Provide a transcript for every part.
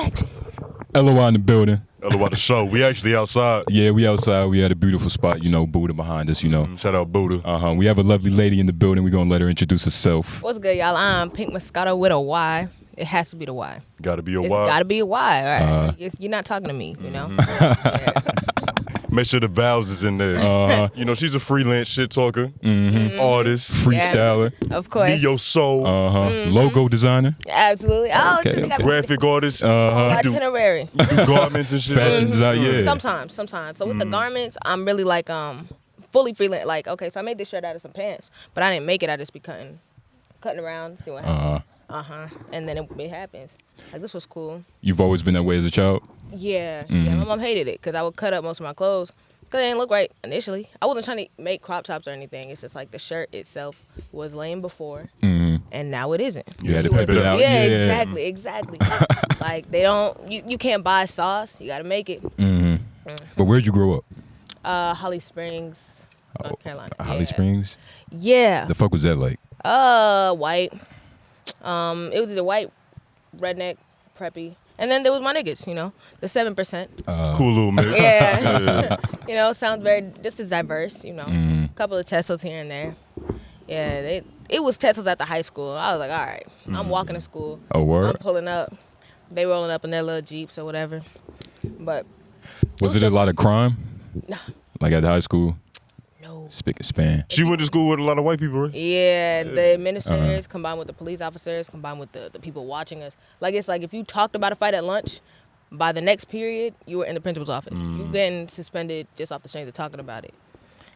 Action. LOI in the building. LOI the show. We actually outside. Yeah, we outside. We had a beautiful spot, Buddha behind us, Shout out Buddha. We have a lovely lady in the building. We're going to let her introduce herself. What's good, y'all? I'm Pynk Moscato with a Y. It has to be the Y. Gotta be a It's Y. gotta be a Y. All right. You're not talking to me, Yeah. Make sure the vowels is in there. She's a freelance shit talker, artist, Freestyler. Of course. be your soul, Logo designer. Absolutely. Oh, Okay, shit, they got graphic artist, itinerary. do garments and shit. Fashion design, yeah. Sometimes. So with the garments, I'm really like fully freelance. Like, okay, so I made this shirt out of some pants, but I didn't make it. I just be cutting around, see what happens. And then it happens. Like, this was cool. You've always been that way as a child? Yeah. Yeah, my mom hated it because I would cut up most of my clothes because they didn't look right initially. I wasn't trying to make crop tops or anything. It's just like the shirt itself was lame before, and now it isn't. You had to pep it out. Yeah, exactly. Like, they don't, you can't buy sauce. You got to make it. But where'd you grow up? Holly Springs, North Carolina. Holly Springs? Yeah. The fuck was that like? White. It was either white, redneck, preppy, and then there was my niggas, the 7%. Cool little man. Yeah. Sounds very just as diverse, A couple of Teslas here and there. Yeah, it was Teslas at the high school. I was like, all right, I'm walking to school. Oh, word? I'm pulling up. They rolling up in their little Jeeps or whatever. But Was it a lot of crime? Nah. Like at the high school? No. Spick and span. She went to school with a lot of white people, right? Yeah, the administrators combined with the police officers, combined with the people watching us. Like, it's like if you talked about a fight at lunch, by the next period, you were in the principal's office. You getting suspended just off the strength of talking about it.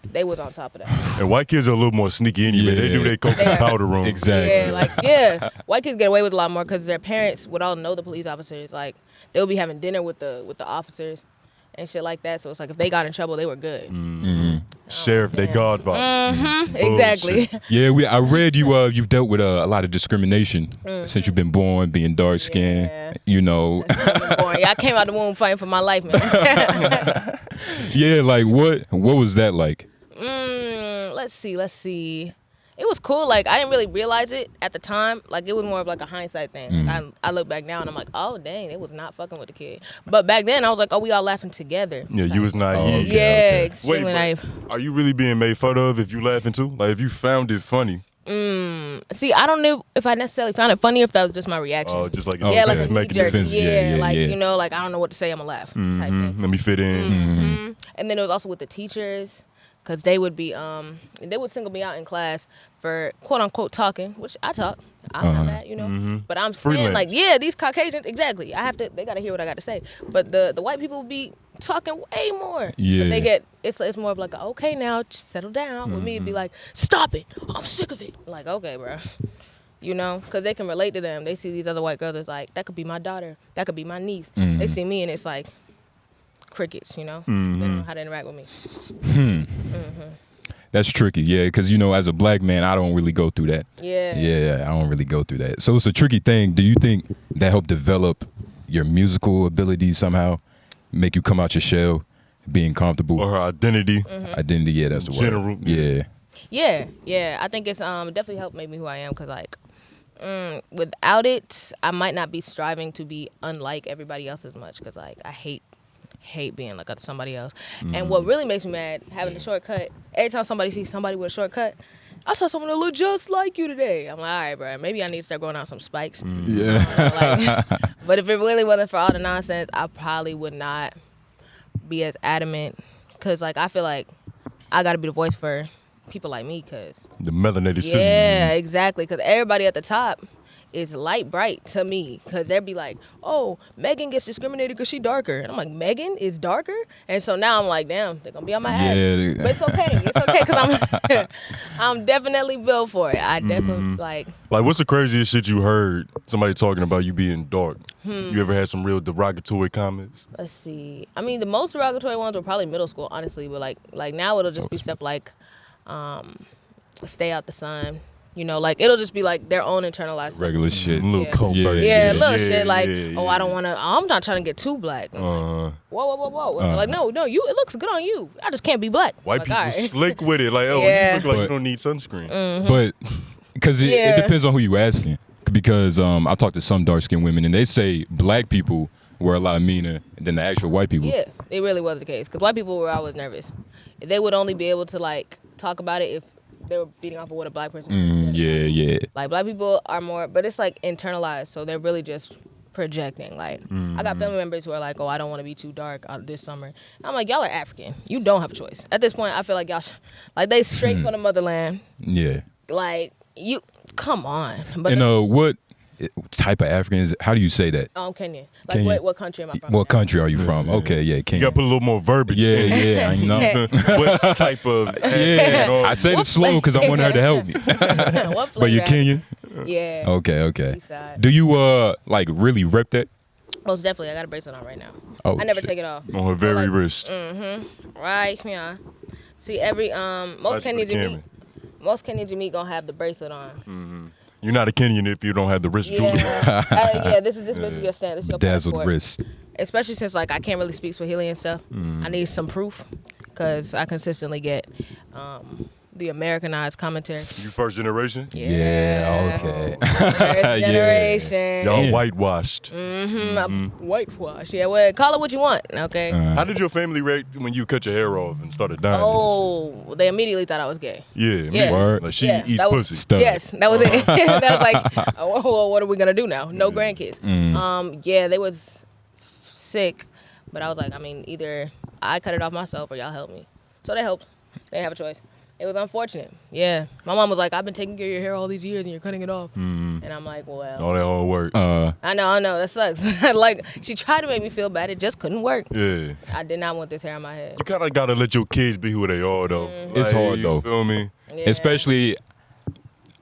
They was on top of that. And white kids are a little more sneaky anyway. Yeah. They do their coke in the powder room. Exactly. Yeah, white kids get away with a lot more because their parents would all know the police officers. Like, they would be having dinner with the officers and shit like that. So it's like if they got in trouble, they were good. Sheriff, they godfather. Exactly. Yeah, I read you've dealt with a lot of discrimination since you've been born, being dark skinned. Boring. I came out the womb fighting for my life, man. Yeah, like what was that like? Let's see. It was cool. Like, I didn't really realize it at the time. Like, it was more of like a hindsight thing. Like, I look back now and I'm like, oh dang, it was not fucking with the kid. But back then I was like, oh, we all laughing together. Yeah, you was naive. Okay. Extremely naive. Are you really being made fun of if you laughing too? Like, if you found it funny? See, I don't know if I necessarily found it funny, if that was just my reaction. Oh, just like like a making knee-jerk. defense. Like I don't know what to say, I'm gonna laugh. Type thing. Let me fit in. And then it was also with the teachers, because they would be they would single me out in class for quote unquote talking, which I talk. I'm not that, But I'm saying like, yeah, these Caucasians, exactly. They gotta hear what I got to say. But the white people would be talking way more. Yeah. But it's more of like, okay, now just settle down. With me, it'd be like, stop it, I'm sick of it. Like, okay, bro. Because they can relate to them. They see these other white girls, it's like, that could be my daughter, that could be my niece. They see me and it's like crickets, They don't know how to interact with me. That's tricky, yeah, because as a black man, I don't really go through that. Yeah, I don't really go through that. So it's a tricky thing. Do you think that helped develop your musical abilities somehow, make you come out your shell, being comfortable? Or her identity. Identity, yeah, that's the word. General. Yeah. I think it's definitely helped make me who I am, because like without it, I might not be striving to be unlike everybody else as much, because like I hate being like somebody else. And what really makes me mad, having a shortcut, every time somebody sees somebody with a shortcut, I saw someone that looked just like you today. I'm like, all right, bro, maybe I need to start growing out some spikes. Yeah. But if it really wasn't for all the nonsense, I probably would not be as adamant, because like I feel like I got to be the voice for people like me, because the melanated citizen. Yeah, exactly, because everybody at the top is light bright to me, because they'd be like, oh, Megan gets discriminated because she darker. And I'm like, Megan is darker? And so now I'm like, damn, they're going to be on my ass. But it's okay, because I'm definitely built for it. I definitely, like, what's the craziest shit you heard somebody talking about you being dark? You ever had some real derogatory comments? Let's see. I mean, the most derogatory ones were probably middle school, honestly. But like now it'll just be stuff like, stay out the sun. Like, it'll just be, like, their own internalized stuff. Regular shit. Little coke. Little shit, like, I don't want to, I'm not trying to get too black. Like, whoa. Like, no, it looks good on you. I just can't be black. White like, people right. slick with it. Like, you look like you don't need sunscreen. But, because it depends on who you asking. because I talked to some dark skinned women and they say black people were a lot meaner than the actual white people. Yeah, it really was the case. Because white people were always nervous. They would only be able to like talk about it if they were feeding off of what a black person said. Yeah. Like black people are more, but it's like internalized, so they're really just projecting. Like I got family members who are like, "Oh, I don't want to be too dark out this summer." And I'm like, "Y'all are African. You don't have a choice." At this point, I feel like y'all, like they straight from the motherland. Yeah. Like you, come on. But And what type of African is it? How do you say that? Kenya. Like Kenya. what country am I from? What country are you from? Okay, yeah, You Kenya. got to put a little more verbiage. in. Yeah, I know. What type of? Yeah, I said it slow because I want her to help me. What But you're flavor? Kenyan? Yeah. Okay. East side. Do you like really rep that? Most definitely. I got a bracelet on right now. Oh, I never shit. take it off. On her very Like, wrist. Right, yeah. See, every most That's for Kenyans you meet gonna have the bracelet on. You're not a Kenyan if you don't have the wrist jewelry. Yeah, this is basically your stand. This is your Dazzled passport. wrist. Especially since like I can't really speak Swahili and stuff. I need some proof because I consistently get the Americanized commentary. You first generation? Yeah, okay. First generation. Y'all whitewashed. Whitewash. Yeah, well, call it what you want. Okay. How did your family react when you cut your hair off and started dying? Oh, they immediately thought I was gay. Yeah. Word. Like she Yeah, eats that was- pussy. Stud. Yes, that was it. That was like, oh, well, what are we gonna do now? No grandkids. Yeah, they was sick, but I was like, I mean, either I cut it off myself or y'all help me. So they helped. They didn't have a choice. It was unfortunate. Yeah, my mom was like, I've been taking care of your hair all these years and you're cutting it off. And I'm like, well, All that hard work. I know, that sucks. Like she tried to make me feel bad, it just couldn't work. Yeah. I did not want this hair on my head. You kind of got to let your kids be who they are, though. It's hard, you though. Feel me? Yeah. Especially,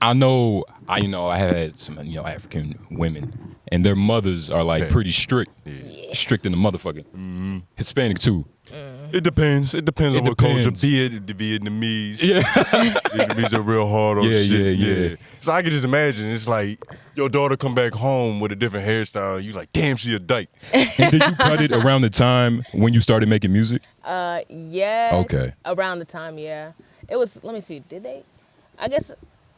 I know, I had some, African women, and their mothers are like Yeah. pretty strict, strict in the motherfucker. Hispanic too. It depends. It depends It on what culture. depends. Be it the Vietnamese. Yeah. Vietnamese are real hard on Yeah, shit. yeah. So I can just imagine it's like your daughter come back home with a different hairstyle. You like, damn, she a dyke. And did you cut it around the time when you started making music? Yeah. Okay. Around the time, yeah. It was, let me see, did they? I guess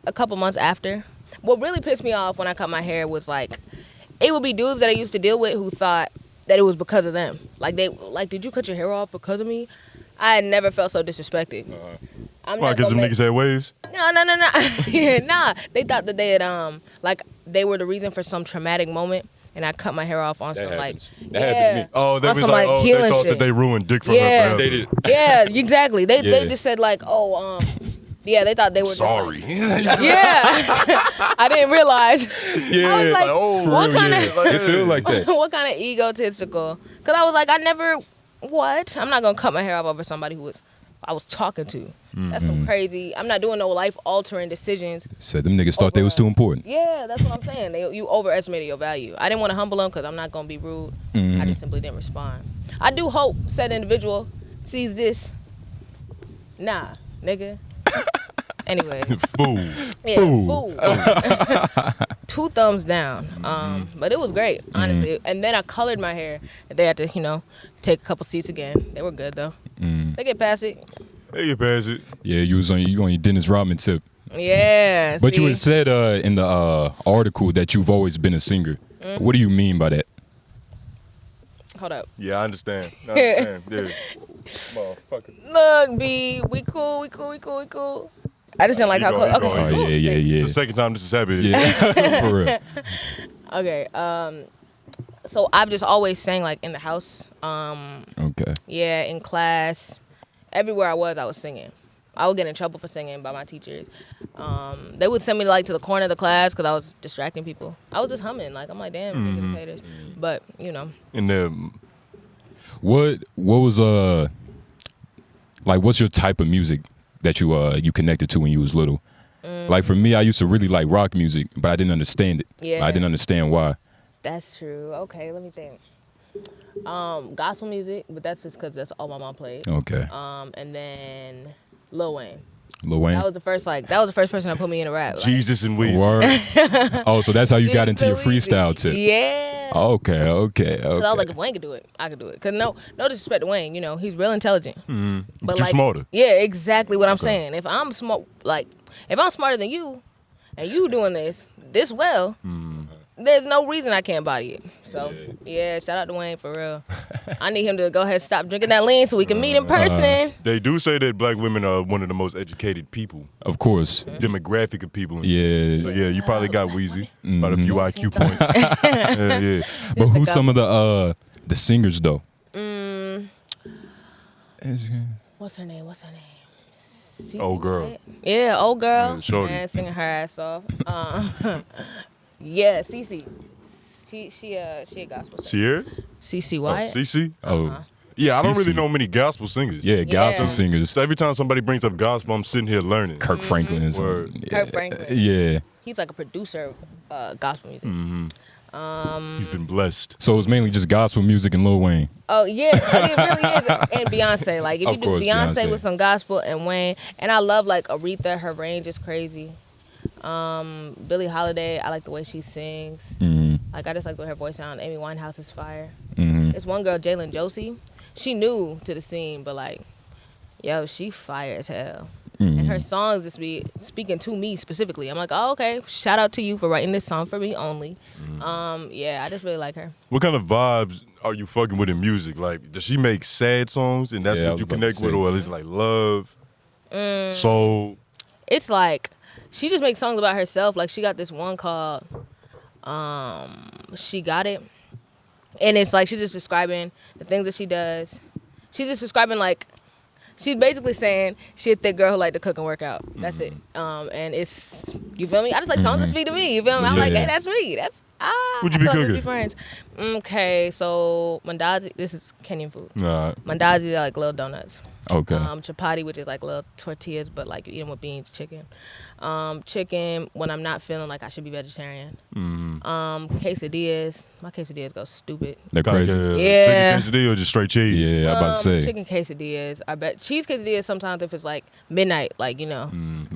a couple months after. What really pissed me off when I cut my hair was like, it would be dudes that I used to deal with who thought that it was because of them. Like, did you cut your hair off because of me? I had never felt so disrespected. I'm Why? not Because gonna them niggas had waves? No. Yeah, nah. They thought that they had, like, they were the reason for some traumatic moment. And I cut my hair off on some, like, That happened to me. Oh, they on was some, like, oh, they healing thought shit. that they ruined dick for Yeah. her forever. They did. Yeah, exactly. They Yeah. just said, like, oh, yeah, they thought they were Sorry. Just like, yeah. I didn't realize. Yeah. I was like, oh, for what real, kind yeah. of It feel like that. what kind of egotistical? Because I was like, what? I'm not going to cut my hair off over somebody I was talking to. That's some crazy. I'm not doing no life-altering decisions. Said them niggas thought they was too important. Yeah, that's what I'm saying. You overestimated your value. I didn't want to humble them because I'm not going to be rude. I just simply didn't respond. I do hope said individual sees this. Nah, nigga. Anyways. Fool. Yeah, fool. 2 thumbs down. But it was great, honestly. And then I colored my hair. They had to, take a couple seats again. They were good though. They get past it. Hey, you pass it. Yeah, you on your Dennis Rodman tip. Yeah. But you see? had said in the article that you've always been a singer. What do you mean by that? Hold up. Yeah, I understand. Yeah. Motherfucker. Look, B, we cool. I just didn't like how Ego, close. ego, Okay. Oh ego. yeah. It's the second time this has happened. Yeah, for real. Okay. So I've just always sang like in the house. Okay. Yeah, in class, everywhere I was singing. I would get in trouble for singing by my teachers. They would send me like to the corner of the class because I was distracting people. I was just humming, like I'm like, damn, niggas haters. But And then, What was like what's your type of music that you connected to when you was little? Like for me, I used to really like rock music, but I didn't understand it. Yeah. I didn't understand why. that's true. Okay, let me think. Gospel music, but that's just because that's all my mom played. Okay. And then Lil Wayne. Lil Wayne. That was the first person that put me in a rap. Like, Jesus and Weezy. Word. Oh, so that's how you got into your Jesus and freestyle Weezy. tip. Yeah. Okay. Cause I was like, if Wayne could do it, I could do it. Cause no disrespect to Wayne, he's real intelligent. But you're smarter. Yeah, exactly what I'm saying. If I'm smart, if I'm smarter than you, and you doing this well, there's no reason I can't body it. So yeah, shout out to Wayne for real. I need him to go ahead and stop drinking that lean so we can meet in person. They do say that black women are one of the most educated people, Of course. demographic of people. Yeah. So yeah, you probably got Weezy. About a few IQ points. Yeah. But who's some of the singers though? What's her name? Cece, Old girl. right? Yeah, old girl. Yeah, shorty. Man, singing her ass off. Yeah, Cece. She a gospel singer. Sierra? Cece Oh, Wyatt. Cece? Oh, Yeah, I don't really Cece. know many gospel singers. yeah, gospel Yeah. singers. So every time somebody brings up gospel, I'm sitting here learning. Kirk Franklin. and some- Word. Yeah. Kirk Franklin. Yeah. He's like a producer of gospel music. He's been blessed. So it's mainly just gospel music and Lil Wayne. Oh yeah, it really is. And Beyonce, like if Of you do course, Beyonce. with some gospel and Wayne, and I love like Aretha, her range is crazy. Billie Holiday, I like the way she sings. Like I just like the way her voice sounds. Amy Winehouse is fire. There's one girl, Jalen Josie. She new to the scene, but like, yo, she fire as hell. And her songs just be speaking to me specifically. I'm like, oh, okay. Shout out to you for writing this song for me only. Yeah, I just really like her. What kind of vibes are you fucking with in music? Like, does she make sad songs and that's Yeah, I what was you about to connect with, say. or at least like love, soul? It's like she just makes songs about herself. Like she got this one called She Got It. And it's like she's just describing the things that she does. She's just describing like she's basically saying she a thick girl who like to cook and work out. That's it. And it's, you feel me? I just like songs that speak to me. You feel me? I'm like, Yeah. hey, that's me. That's Would you be I feel like cooking? let's friends. Okay, so mandazi. This is Kenyan food. Nah. Mandazi are like little donuts. Okay. Chapati, which is like little tortillas, but like you eat them with beans, chicken. Chicken when I'm not feeling like I should be vegetarian. Quesadillas. My quesadillas go stupid. They're crazy. Yeah. Chicken quesadilla or just straight cheese? Yeah, I'm about to say. Chicken quesadillas. I bet cheese quesadillas sometimes if it's like midnight, like you know,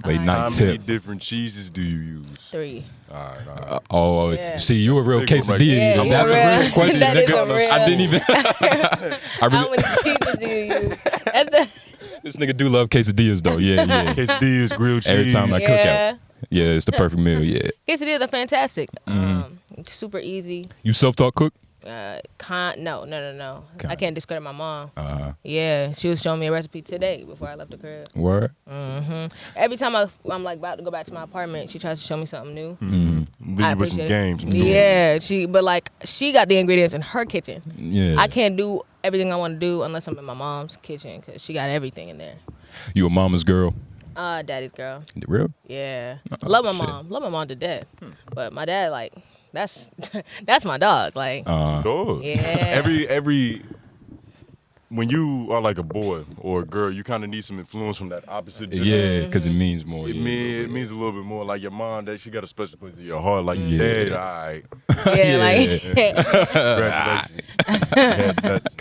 Late How night many tip. different cheeses do you use? 3. All right. Oh, Yeah. see, you a real Big one right quesadilla. there. Yeah, eater. you That's a a real- real question. that is a nigga. real- I didn't even. I How really, many cheeses do you use? That's the this nigga do love quesadillas though. Yeah, yeah. Quesadillas, grilled cheese. Every time I cook yeah. out. Yeah, it's the perfect meal. Yeah. Quesadillas are fantastic. Super easy. You self-taught cook? No. I can't discredit my mom. Uh, Yeah, she was showing me a recipe today before I left the crib. word. Every time I'm like about to go back to my apartment, she tries to show me something new. Leave I you with some appreciate it. games. Yeah, she got the ingredients in her kitchen. Yeah. I can't do everything I want to do unless I'm in my mom's kitchen because she got everything in there. You a mama's girl? Daddy's girl. Real? Yeah, love my shit. mom. Love my mom to death. But my dad, like, that's that's my dog. Like, Dog. yeah. Every when you are like a boy or a girl, you kind of need some influence from that opposite gender. Yeah, because it means more. It, yeah. it means a little bit more. Like your mom, that she got a special place in your heart. Like Yeah. your dad, all right. Yeah, like Congratulations. Had nuts.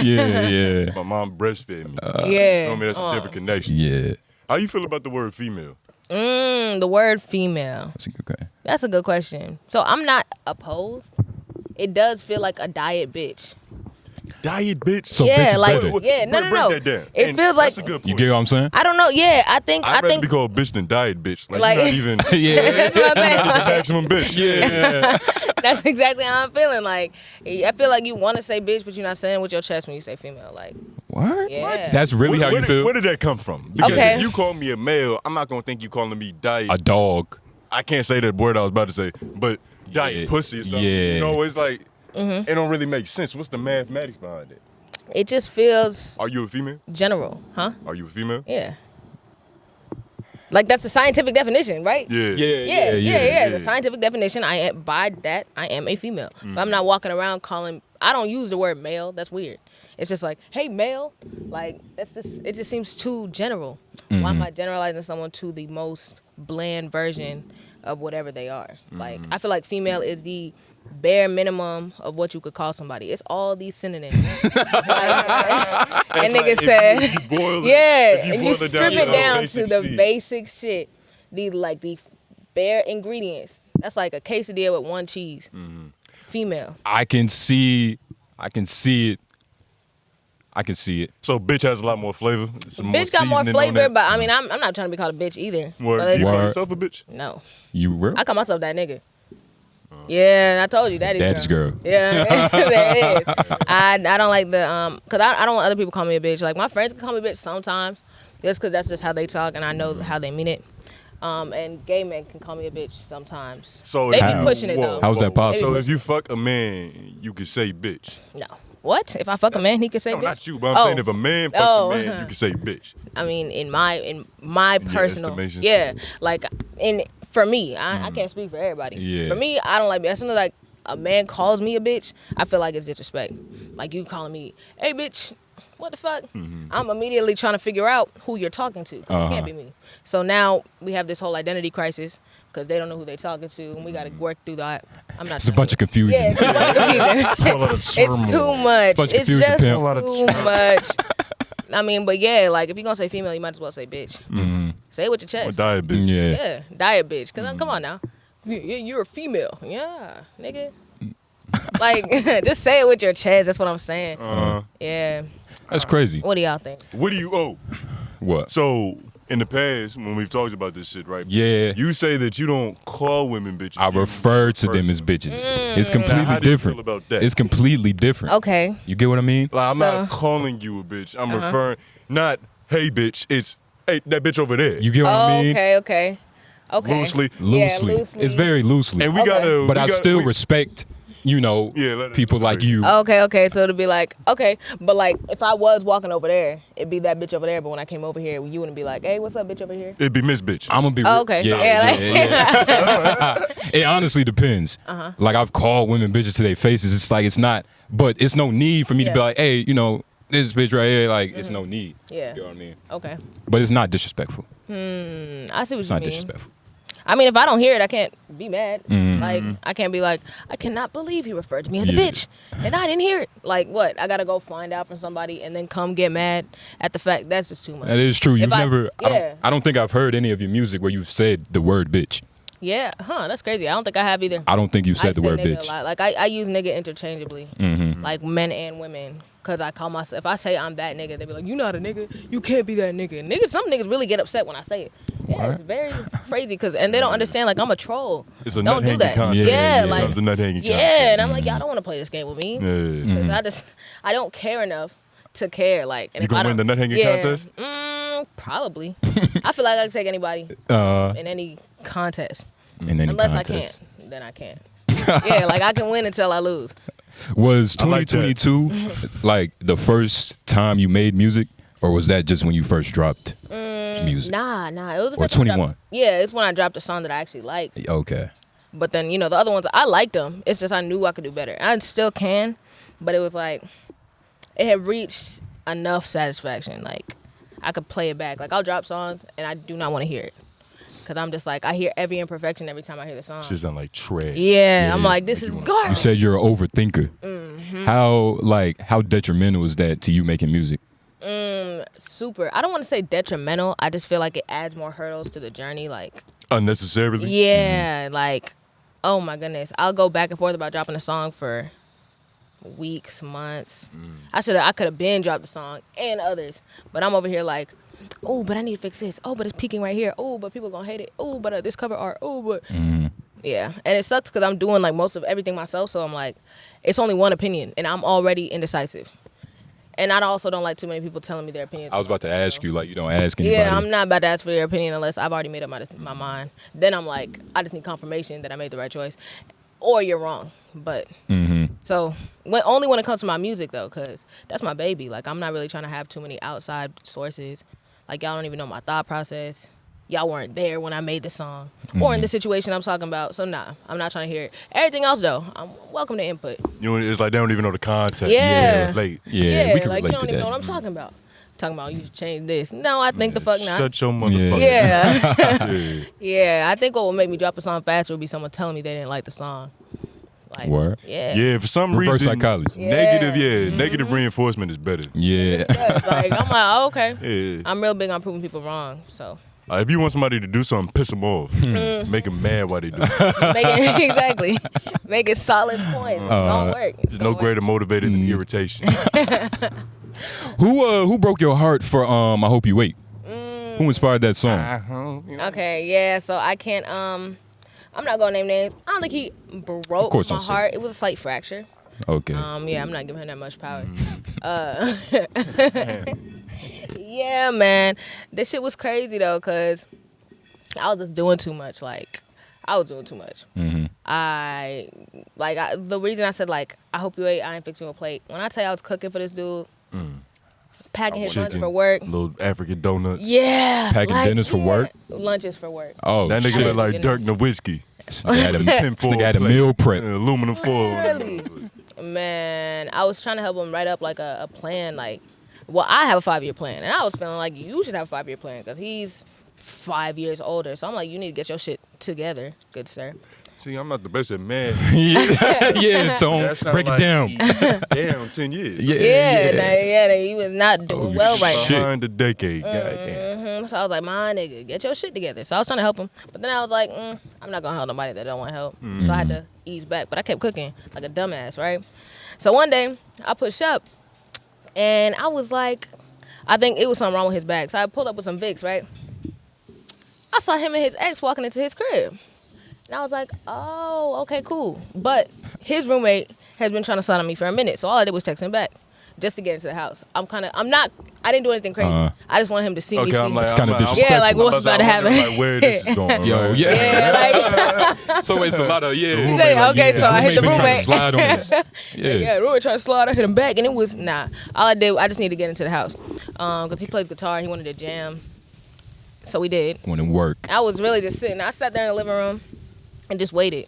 yeah. My mom breastfed me. yeah. Feel me? That's a different connection. Yeah. How you feel about the word female? The word female. That's okay. That's a good question. So I'm not opposed. It does feel like a diet bitch. Diet bitch. So bitch yeah, is like better. yeah, no. Break that down. It And feels that's like a good point. You get what I'm saying? I don't know. Yeah, I I'd rather think be called bitch than diet bitch. Like, Like- you're not even yeah. that's what I'm saying. the maximum bitch. Yeah. That's exactly how I'm feeling. Like I feel like you want to say bitch, but you're not saying it with your chest when you say female. Like What? Yeah. That's really how you feel? Where did that come from? Because Okay. if you call me a male, I'm not gonna think you calling me diet. A dog. I can't say that word I was about to say, but diet Yeah. pussy or something. Yeah. You know, it's like Mm-hmm. it don't really make sense. What's the mathematics behind it? it just feels Are you a female? general, huh? Are you a female? Yeah. Like that's the scientific definition, right? Yeah. Yeah. The scientific definition, I am by that I am a female. But I'm not walking around calling. I don't use the word male. That's weird. It's just like, hey, male. Like that's just. It just seems too general. Why am I generalizing someone to the most bland version of whatever they are? Like I feel like female is the bare minimum of what you could call somebody. It's all these synonyms. And nigga said, If you boil it, yeah, if and boil you strip to it the down to basic the shit. basic shit, the bare ingredients. That's like a quesadilla with one cheese. Female. I can see it. I can see it. So bitch has a lot more flavor. Some Bitch got more seasoning on flavor, that. but I mean, I'm not trying to be called a bitch either. Word. But Do you call Word. yourself a bitch? no, You real? I call myself that nigga. Yeah, I told you, Daddy's girl. Yeah, there it is. I don't like the cause I don't want other people call me a bitch. Like my friends can call me a bitch sometimes, just cause that's just how they talk and I know how they mean it. And gay men can call me a bitch sometimes. So they if be you- pushing it whoa, though. How's that whoa. possible? So if you fuck a man, you can say bitch. No, what? If I fuck a man, he can say No, bitch. not you, but I'm Oh. saying if a man fucks Oh. a man, you can say bitch. I mean, in my personal, estimation? yeah, like for me, I can't speak for everybody. Yeah. For me, I don't like as soon as like a man calls me a bitch, I feel like it's disrespect. Like you calling me, hey bitch, what the fuck? I'm immediately trying to figure out who you're talking to. 'Cause it can't be me. So now we have this whole identity crisis because they don't know who they're talking to, and we got to work through that. I'm not. It's a bunch of confusion. Yeah, it's a bunch of confusion. It's too much. Bunch of It's confusion, just pimp. A lot of too much. I mean, but yeah, like if you're gonna say female, you might as well say bitch. Say it with your Or chest. die a bitch. Yeah. Yeah, diet bitch. Cause come on now, you're a female. Yeah, nigga. Like just say it with your chest. That's what I'm saying. Yeah. That's crazy. What do y'all think? What do you owe? What? So in the past, when we've talked about this shit, right? Yeah. You say that you don't call women bitches. I you refer to them as them. bitches. Mm. It's Now, completely how do you different. feel about that? It's completely different. Okay. You get what I mean? Like, I'm not So- calling you a bitch. I'm referring, not hey bitch. It's hey that bitch over there. You get what I mean? Okay. Loosely. Yeah, Loosely. It's very loosely. And we Okay. gotta. but we I gotta- still we- respect, let us people like disagree. you. Okay. So it'll be like, okay, but like if I was walking over there, it'd be that bitch over there. But when I came over here, you wouldn't be like, hey, what's up, bitch over here? It'd be Miss Bitch. I'm gonna be. Oh, okay. Yeah. It honestly depends. Like I've called women bitches to their faces. It's like it's not, but it's no need for me to be Yeah. like, hey, this bitch right here. Like it's no need. Yeah. You know what I mean? Okay. But it's not disrespectful. I see what It's you not mean. disrespectful. I mean, if I don't hear it, I can't be mad. Mm-hmm. Like, I can't be like, I cannot believe he referred to me as a Yeah. bitch, and I didn't hear it. Like, what? I gotta go find out from somebody and then come get mad at the fact that's just too much. That is true. You've never. Yeah. I don't think I've heard any of your music where you've said the word bitch. Yeah, that's crazy. I don't think I have either. I don't think you've I said the say word nigga bitch. a lot. Like, I use nigga interchangeably, Mm-hmm. like men and women, because I call myself. If I say I'm that nigga, they be like, you not a nigga. You can't be that nigga. Niggas, some niggas really get upset when I say it. Yeah, it's very crazy and they don't understand. Like I'm a troll. It's a don't nut do hanging that. contest. Yeah, yeah. like It's a nut hanging yeah, contest. and I'm like, y'all don't want to play this game with me. Yeah. Because I don't care enough to care. Like, and You if I gonna win don't- the nut hanging yeah, contest? Probably. I feel like I can take anybody in any contest, In any unless contest. I can't. Then I can't. Yeah, like I can win until I lose. Was I like that. 2022 like the first time you made music, or was that just when you first dropped music? Nah. It was the Or first time I 21. dropped- Yeah, it's when I dropped a song that I actually liked. Okay. But then, the other ones, I liked them. It's just I knew I could do better. I still can, but it was like, it had reached enough satisfaction. Like, I could play it back. Like, I'll drop songs, and I do not want to hear it. Because I'm just like, I hear every imperfection every time I hear the song. Shit sound like trash. Yeah, I'm yeah. like, this Make is you wanna- garbage. You said you're an overthinker. Mm-hmm. How detrimental is that to you making music? Super. I don't want to say detrimental. I just feel like it adds more hurdles to the journey. Like, Unnecessarily. yeah, like, oh my goodness. I'll go back and forth about dropping a song for weeks, months. I could have been dropped the song and others, but I'm over here like, oh, but I need to fix this. Oh, but it's peaking right here. Oh, but people gonna hate it. Oh, but this cover art. Oh, but yeah, and it sucks because I'm doing like most of everything myself, so I'm like, it's only one opinion, and I'm already indecisive. And I also don't like too many people telling me their opinions. I was about to ask you, like, you don't ask anybody. Yeah, I'm not about to ask for your opinion unless I've already made up my mind. Then I'm like, I just need confirmation that I made the right choice, or you're wrong. But so only when it comes to my music though, because that's my baby. Like I'm not really trying to have too many outside sources. Like y'all don't even know my thought process. Y'all weren't there when I made the song or in the situation I'm talking about. So nah, I'm not trying to hear it. Everything else though, I'm welcome to input. It's like they don't even know the context. Yeah. Late. Yeah, we can like relate you don't to even that. know what I'm talking about. Talking about you should change this. No, I think the fuck not. Shut your motherfucker. Yeah. Yeah. Yeah, I think what would make me drop a song faster would be someone telling me they didn't like the song. Like, Word. Yeah. Yeah, for some Reverse reason, psychology. negative, negative reinforcement is better. Yeah. Like I'm like, oh, okay. Yeah. I'm real big on proving people wrong. So If you want somebody to do something, piss them off. Make them mad while they do it. Exactly. Make it solid point. Don't work. There's no greater motivator than irritation. Who broke your heart for I Hope You Wait? Who inspired that song? Okay, yeah. So I can't. I'm not gonna name names. I don't think he broke course my don't say heart. It was a slight fracture. Okay. Yeah, I'm not giving him that much power. Yeah, man. This shit was crazy though, cause I was just doing too much. Like, I was doing too much. The reason I said like, I hope you ate. I ain't fixing a plate. When I tell you I was cooking for this dude, packing his lunch for work. Little African donuts. Yeah. Packing dinners for work? Lunches for work. Oh, That nigga shit. look like Dirk Nowitzki. Nigga had a meal prep. Aluminum foil. Really? Man, I was trying to help him write up like a plan. Like, well, I have a 5-year plan, and I was feeling like you should have a 5-year plan because he's 5 years older. So I'm like, you need to get your shit together, good sir. See, I'm not the best at math. Yeah, Tone. That sound Break it like down. Damn, 10 years. Yeah, he was not doing well right now. Behind the decade. Goddamn. So I was like, my nigga, get your shit together. So I was trying to help him. But then I was like, I'm not going to help nobody that don't want help. So I had to ease back. But I kept cooking like a dumbass, right? So one day, I pushed up. And I was like, I think it was something wrong with his bag. So I pulled up with some Vicks, right? I saw him and his ex walking into his crib. And I was like, oh, okay, cool. But his roommate has been trying to slide on me for a minute. So all I did was text him back just to get into the house. I didn't do anything crazy. I just wanted him to see me. Okay, I'm like, It's kinda I'm disrespectful. Yeah, like what's about to happen? Like where this is going. Yo, right? yeah. Like, So it's a lot of, yeah. He's like, okay, so I hit the Been trying to roommate. slide on us. Yeah. Yeah, roommate trying to slide. I hit him back, and it was, nah. All I did, I just needed to get into the house. Because he plays guitar, he wanted to jam. So we did. When it work. I was really just sitting. I sat there in the living room and just waited.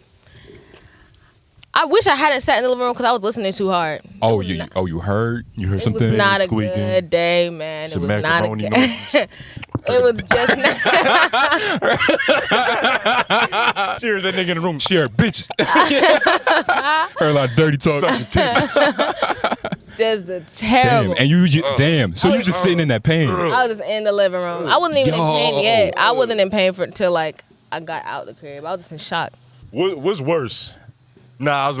I wish I hadn't sat in the living room because I was listening too hard. Oh, you heard? You heard It something? was not a squeaking? good day, man. Some it was not a macaroni good. noises? It was just not. Cheers, that nigga in the room. Cheer, bitch. Heard a lot of dirty talk. Just a terrible. Damn, and damn. So you just sitting in that pain. I was just in the living room. I wasn't even in pain yet. I wasn't in pain until like I got out the crib. I was just in shock. What's worse? That's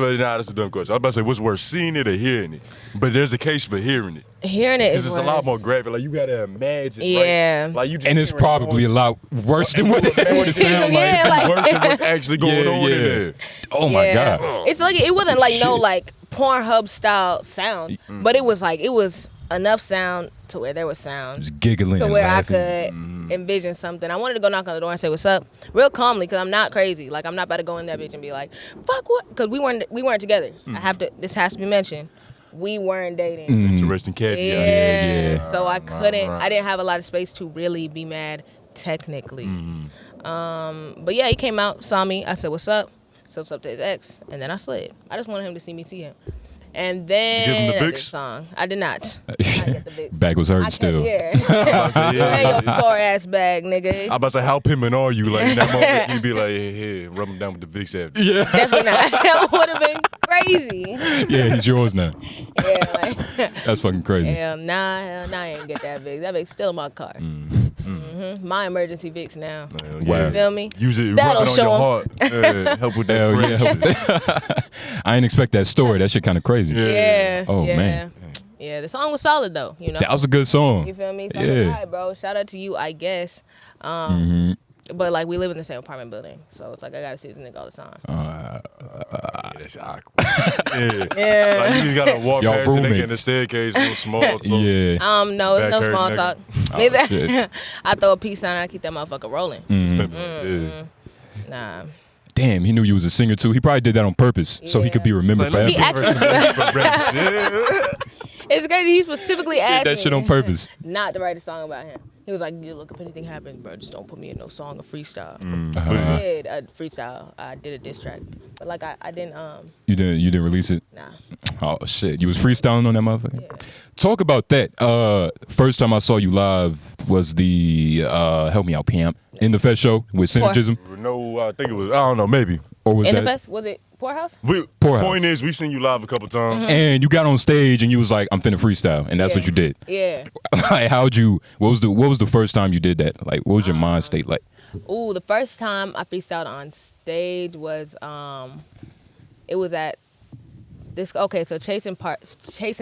a dumb question. I was about to say, what's worse, seeing it or hearing it? But there's a case for hearing it. Hearing it is Because it's a lot more graphic. Like, you got to imagine. Yeah. Like you just And it's hearing probably a lot worse than what it sound like. Yeah, like- worse than what's actually going on in there. Oh my Yeah. God. It's like it wasn't like no Shit. like Pornhub style sound, but it was enough sound to where there was sound Just giggling to and where laughing. I could envision something. I wanted to go knock on the door and say what's up, real calmly, because I'm not crazy. Like I'm not about to go in there bitch and be like, fuck what? Because we weren't together. This has to be mentioned. We weren't dating. Interesting caveat. Yeah. yeah. So I couldn't. I didn't have a lot of space to really be mad technically. But yeah, he came out, saw me. I said what's up. Said what's up to his ex, and then I slid. I just wanted him to see me see him. And then You give him the I did Vicks? song. I did not. I didn't get the Vicks. Back was hurting I kept, still. yeah. Yeah. Hey, your sore ass bag, nigga. I'm about to say, how pimping are you? Like, in that moment, you'd be like, hey, rub him down with the Vicks after. Yeah. Definitely not. That would have been crazy. Yeah, he's yours now. Yeah, like, That's fucking crazy. hell nah, I ain't get that Vicks. That Vicks still in my car. My emergency Vicks now. Wow. You feel me? Use it, That'll rub it on show your 'em. heart. Help with that Hell friendship. yeah. I didn't expect that story. That shit kind of crazy. Yeah. Oh, yeah. man. Yeah, the song was solid though, you know. That was a good song. You feel me? So I was Yeah. like, all right, bro. Shout out to you, I guess. But like we live in the same apartment building, so it's like I gotta see this nigga all the time. Yeah, that's awkward. Yeah. Like, you just gotta walk Y'all past the nigga in the roommates. staircase, little small talk. Yeah. No, it's no Back hurt, small nigga. talk. Oh, shit. I throw a peace sign and I keep that motherfucker rolling. Yeah. Nah. Damn, he knew you was a singer too. He probably did that on purpose so he could be remembered Like, forever. He actually, Yeah. it's crazy. He specifically asked Did that shit me on purpose. not to write a song about him. He was like, "Yeah, look, if anything happens, bro, just don't put me in no song or freestyle." I did a freestyle. I did a diss track, but like I didn't. You didn't release it? Nah. Oh shit. You was freestyling on that motherfucker? Yeah. Talk about that. First time I saw you live was the help me out, Pamp, in the Fest show with Synergism. No, I think it was, I don't know, maybe. Or was In that the fest, was it Poorhouse? Poorhouse. Point is, we've seen you live a couple times. And you got on stage and you was like, I'm finna freestyle, and that's what you did. Yeah. Like, what was the first time you did that? Like, what was your mind state like? Ooh, the first time I freestyled on stage was it was at this. Okay, so Chasing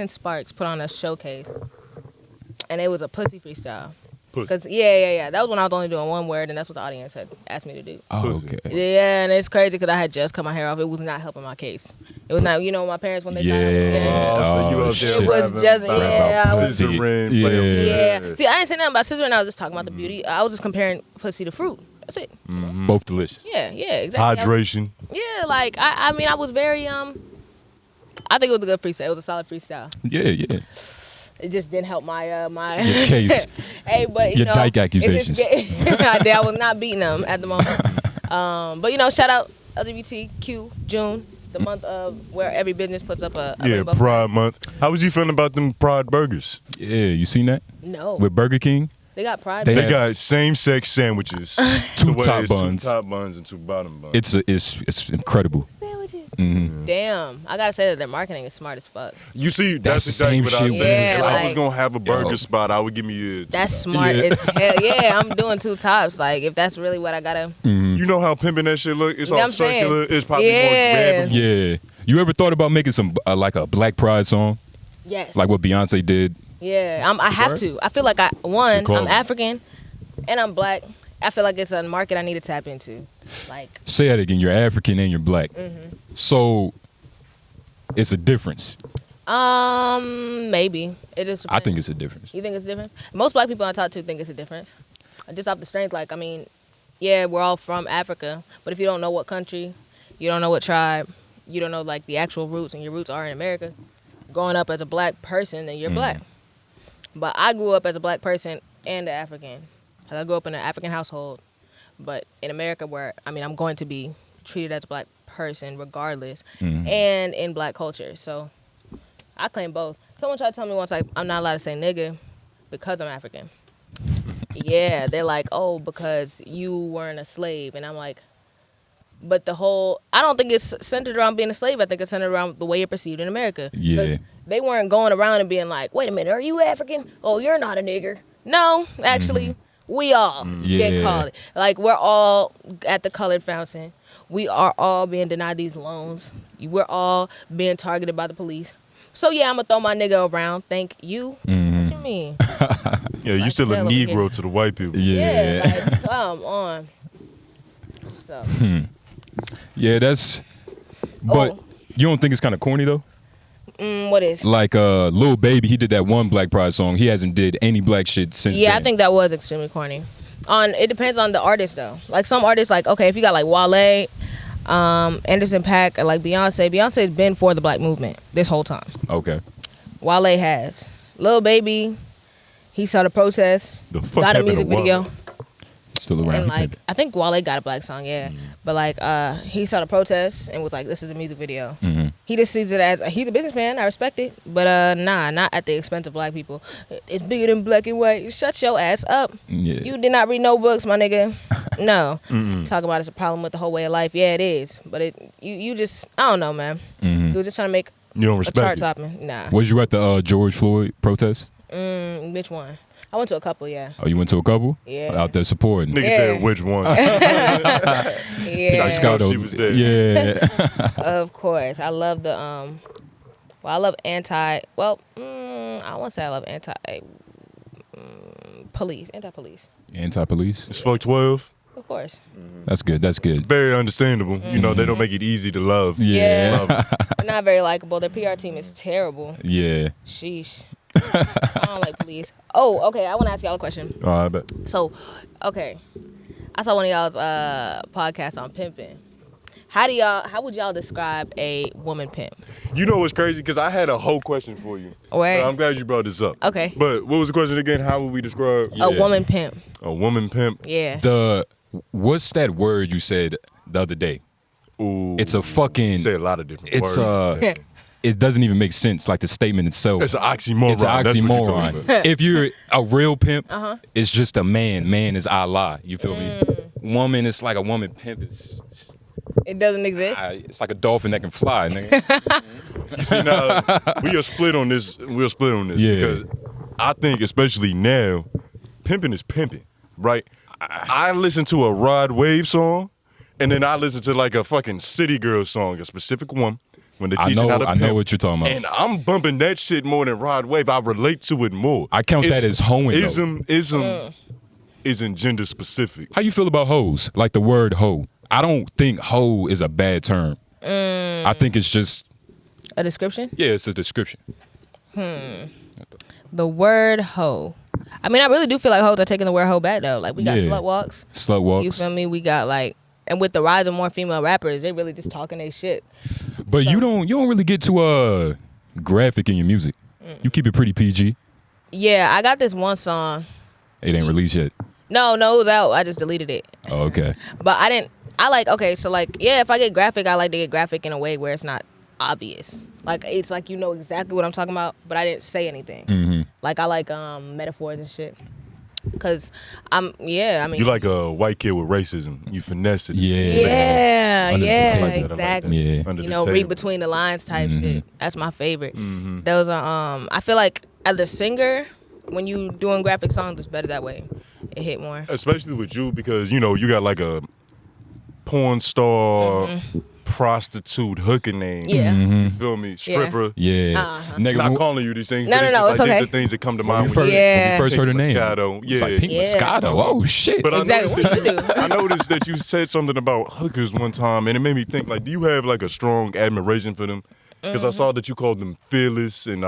Sparks put on a showcase, and it was a pussy freestyle. Cause yeah. That was when I was only doing one word, and that's what the audience had asked me to do. Oh, okay. Yeah, and it's crazy because I had just cut my hair off. It was not helping my case. It was not. My parents when they Yeah. So you up there It was just I was. Yeah. See, I didn't say nothing about scissoring. I was just talking about the beauty. I was just comparing pussy to fruit. That's it. Both delicious. Yeah, exactly. Hydration. Yeah, like I mean, I was very I think it was a good freestyle. It was a solid freestyle. Yeah. It just didn't help my my Your case. Hey, but Your dyke accusations. I was not beating them at the moment. But shout out LGBTQ June, the month of where every business puts up a rainbow. Pride Month. How was you feeling about them Pride burgers? Yeah, you seen that? No. With Burger King? They got Pride. They They got same-sex sandwiches. Two The way top it's buns. 2 top buns and 2 bottom buns. It's incredible. Sandwiches. Mm-hmm. Damn, I gotta say that their marketing is smart as fuck. You see, That's that's the exactly same what I was shit. saying. Yeah, If I was like- gonna have a burger spot, I would give me a. That's smart Yeah. as hell. Yeah, I'm doing 2 tops. Like if that's really what I gotta. You know how pimping that shit look? It's You know all what I'm saying? circular. It's probably more Yeah. grabbable. Yeah. You ever thought about making some like a Black Pride song, Yes. like what Beyonce did? Yeah, I have Word? to. I feel like I'm called it. African, and I'm Black. I feel like it's a market I need to tap into. Like, Say that again. You're African and you're Black. So it's a difference. maybe it is. I think it's a difference. You think it's different? Most Black people I talk to think it's a difference. Just off the strength, like I mean, yeah, we're all from Africa, but if you don't know what country, you don't know what tribe, you don't know like the actual roots, and your roots are in America. Growing up as a Black person, then you're Black. But I grew up as a Black person and an African. I grew up in an African household, but in America, where I mean, I'm going to be treated as a Black person regardless, and in Black culture. So I claim both. Someone tried to tell me once, like, I'm not allowed to say nigga because I'm African. Yeah, they're like, oh, because you weren't a slave, and I'm like, but I don't think it's centered around being a slave. I think it's centered around the way you're perceived in America. Yeah. 'Cause they weren't going around and being like, wait a minute, are you African? Oh, you're not a nigger. No, actually, we all get Yeah. called. Like, we're all at the colored fountain. We are all being denied these loans. We're all being targeted by the police. So, yeah, I'm going to throw my nigga around. Thank you. What you mean? Yeah, you Like still a Taylor here. Negro to the white people. Yeah. Like, come on. So, Yeah, that's. But Oh. you don't think it's kind of corny though? what is? Like Lil Baby, he did that one Black Pride song. He hasn't did any Black shit since. Yeah, then. I think that was extremely corny. It depends on the artist though. Like some artists, like okay, if you got like Wale, Anderson .Paak, or like Beyonce's been for the Black movement this whole time. Okay. Wale has. Lil Baby, he saw the protest, The fuck got a happened music to Wale? video, Still around. and He like pimping. I think Wale got a Black song, yeah. But like he saw the protest and was like, this is a music video. He just sees it as he's a businessman. I respect it, but nah, not at the expense of Black people. It's bigger than black and white. Shut your ass up. Yeah. You did not read no books, my nigga. No. Talking about it's a problem with the whole way of life. Yeah, it is. But you just I don't know, man. You was just trying to make You don't a chart respect it. topping. Nah. Was you at the George Floyd protest? Which one? I went to a couple, yeah. Oh, you went to a couple? Yeah. Out there supporting. Nigga Yeah. said which one? Yeah. Moscato. She was there. Yeah. Of course. I love the I love I won't say I love police. Anti-police. Anti-police. It's fuck 12. Of course. That's good. That's good. Very understandable. You know, they don't make it easy to love. Yeah. Love it. They're not very likable. Their PR team is terrible. Yeah. Sheesh. I don't like police. Oh, okay. I want to ask y'all a question. All right, I bet. So, okay. I saw one of y'all's podcasts on pimping. How would y'all describe a woman pimp? You know what's crazy? Because I had a whole question for you. Wait. I'm glad you brought this up. Okay. But what was the question again? How would we describe A woman pimp. a woman pimp? Yeah. What's that word you said the other day? Ooh. It's a fucking. You say a lot of different It's words. It doesn't even make sense. Like the statement itself. It's an oxymoron. It's an That's what you're talking oxymoron. about. If you're a real pimp, it's just a man. Man is Allah. You feel me? Woman is like a woman pimp. It doesn't exist. It's like a dolphin that can fly, nigga. See, now we are split on this. We're split on this Yeah. because I think, especially now, pimping is pimping, right? I listen to a Rod Wave song, and then I listen to like a fucking City Girl song, a specific one, when they're teaching how to pimp. I know what you're talking about. And I'm bumping that shit more than Rod Wave. I relate to it more. I count that as hoeing, though. Ism isn't gender specific. How you feel about hoes? Like the word hoe. I don't think hoe is a bad term. I think it's just A description? yeah, it's a description. The word hoe. I mean, I really do feel like hoes are taking the word hoe back though. Like we got Yeah. slut walks. Slut walks. You feel me? We got like, and with the rise of more female rappers, they really just talking their shit. But you don't really get too graphic in your music. You keep it pretty PG. Yeah, I got this one song. It ain't released yet. No, it was out. I just deleted it. Oh, okay. But okay, so like, yeah, if I get graphic, I like to get graphic in a way where it's not obvious. Like, it's like you know exactly what I'm talking about, but I didn't say anything. Mm-hmm. Like, I like metaphors and shit. Cause I mean, You like a white kid with racism. You finesse it. yeah, Under the yeah, table. exactly. Yeah. Under You the know, read table. between the lines type Mm-hmm. shit. That's my favorite. Those are I feel like as a singer, when you doing graphic songs, it's better that way. It hit more. Especially with you because, you know, you got like a porn star, prostitute, hooker name. Yeah. You feel me? Stripper. Yeah. Uh-huh. Nigga, Not when- calling you these things, No, but it's no, just it's like okay. these are things that come to when mind you when first, you when Yeah. you first heard her name. Moscato. It's like Pynk Yeah. Moscato. Oh shit. But Exactly. I What noticed, you that do? I noticed that you said something about hookers one time, and it made me think, like, do you have, like, a strong admiration for them? Because I saw that you called them fearless and,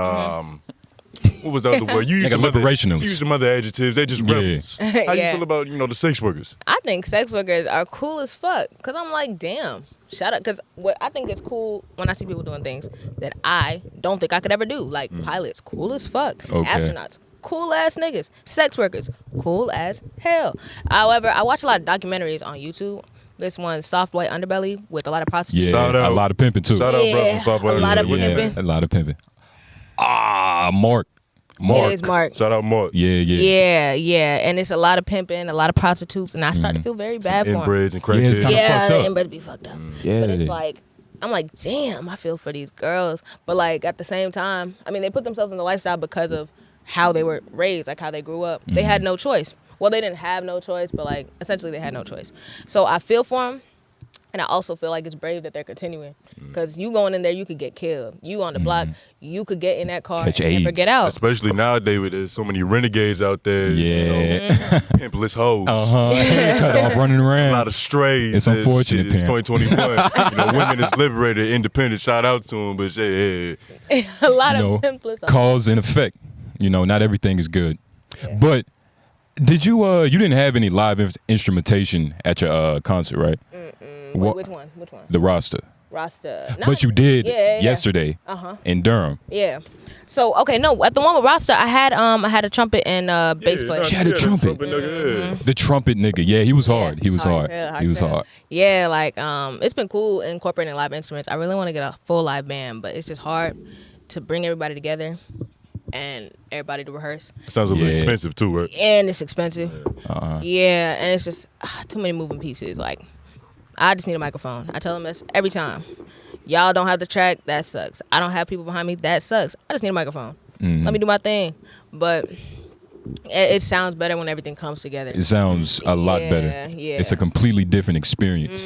what was the other word? You used Like a some other, liberationalist. you used some other adjectives. They just Yeah. rebels. How you Yeah. feel about, you know, the sex workers? I think sex workers are cool as fuck. Cause I'm like, damn, shout out. Cause what I think is cool when I see people doing things that I don't think I could ever do. Like pilots, cool as fuck. Okay. Astronauts, cool ass niggas. Sex workers, cool as hell. However, I watch a lot of documentaries on YouTube. This one, Soft White Underbelly, with a lot of prostitutes. Yeah, Shout out. a lot of pimping too. Shout out, bro, Yeah, from Southwest. a lot of What's his pimping. name? A lot of pimping. Mark. It is Mark. Shout out Mark. Yeah. Yeah, and it's a lot of pimping, a lot of prostitutes, and I start to feel very bad for them. Inbreds and Yeah, it's crackheads. kinda Yeah, fucked up. inbreds be fucked up. Yeah. But it's like, I'm like, damn, I feel for these girls. But like at the same time, I mean, they put themselves in the lifestyle because of how they were raised, like how they grew up. They had no choice. Well, they didn't have no choice, but like essentially they had no choice. So I feel for them. And I also feel like it's brave that they're continuing. Because you going in there, you could get killed. You on the block, you could get in that car Catch and never AIDS. get out. Especially nowadays, where there's so many renegades out there. Yeah. Pimpless hoes. Cut off running A lot around. of strays. It's unfortunate, Shit, it's Pam. 2021. You know, women is liberated, independent. Shout out to them, but shit, A lot You know, of pimpless. cause and effect. You know, not everything is good. But did you you didn't have any live instrumentation at your concert, right? Wait, which one? Which one? The roster. Rasta. But you did Yeah. yesterday in Durham. Yeah. So okay, no, at the one with Rasta, I had a trumpet and bass player. She had a trumpet. The trumpet nigga. Yeah, he was hard. He was hard. He was hard. Yeah, like it's been cool incorporating live instruments. I really want to get a full live band, but it's just hard to bring everybody together and everybody to rehearse. Sounds a little Yeah. expensive too, right? And it's expensive. Yeah, and it's just too many moving pieces. Like, I just need a microphone. I tell them this every time. Y'all don't have the track, that sucks. I don't have people behind me, that sucks. I just need a microphone. Let me do my thing. But it sounds better when everything comes together. It sounds a lot better. Yeah. It's a completely different experience.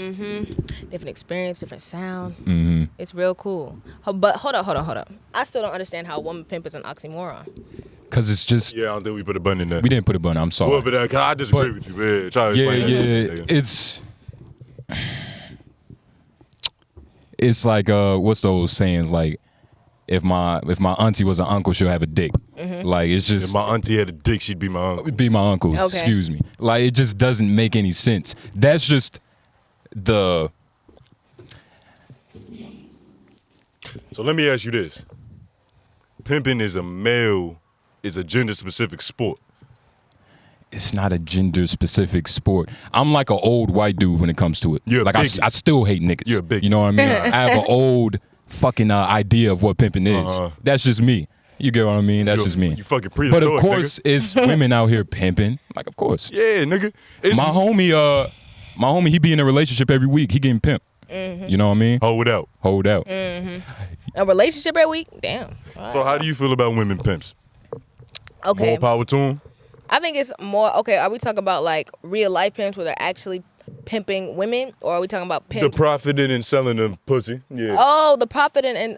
Different experience, different sound. It's real cool. But hold up. I still don't understand how woman pimp is an oxymoron. Cause it's just Yeah, I don't think we put a button in there. we didn't put a button. I'm sorry. Well, but I disagree But- with you, man. Try to yeah, explain yeah. that. Nigga. It's like what's those sayings like if my auntie was an uncle, she'll have a dick. Like it's If just my auntie had a dick, she'd be my uncle. be my uncle. Okay. Excuse me. Like it just doesn't make any sense. That's just the So let me ask you this: pimping is a gender-specific sport. it's not a gender specific sport. I'm like an old white dude when it comes to it. You're a like bigot. I still hate niggas. You're a bigot. You know what I mean? I have an old fucking idea of what pimping is. Uh-huh. That's just me. You get what I mean? That's You- just me. you fucking But prehistoric, of course, it's women out here pimping. Like of course. Yeah, nigga. It's, My homie, he be in a relationship every week. He getting pimped. You know what I mean? Hold out. Hold out. A relationship every week? Damn. So how do you feel about women pimps? Okay. More power to them? I think it's more, okay, are we talking about like real life pimps where they're actually pimping women, or are we talking about The pimps? profiting and selling of pussy. Yeah. Oh, the profiting and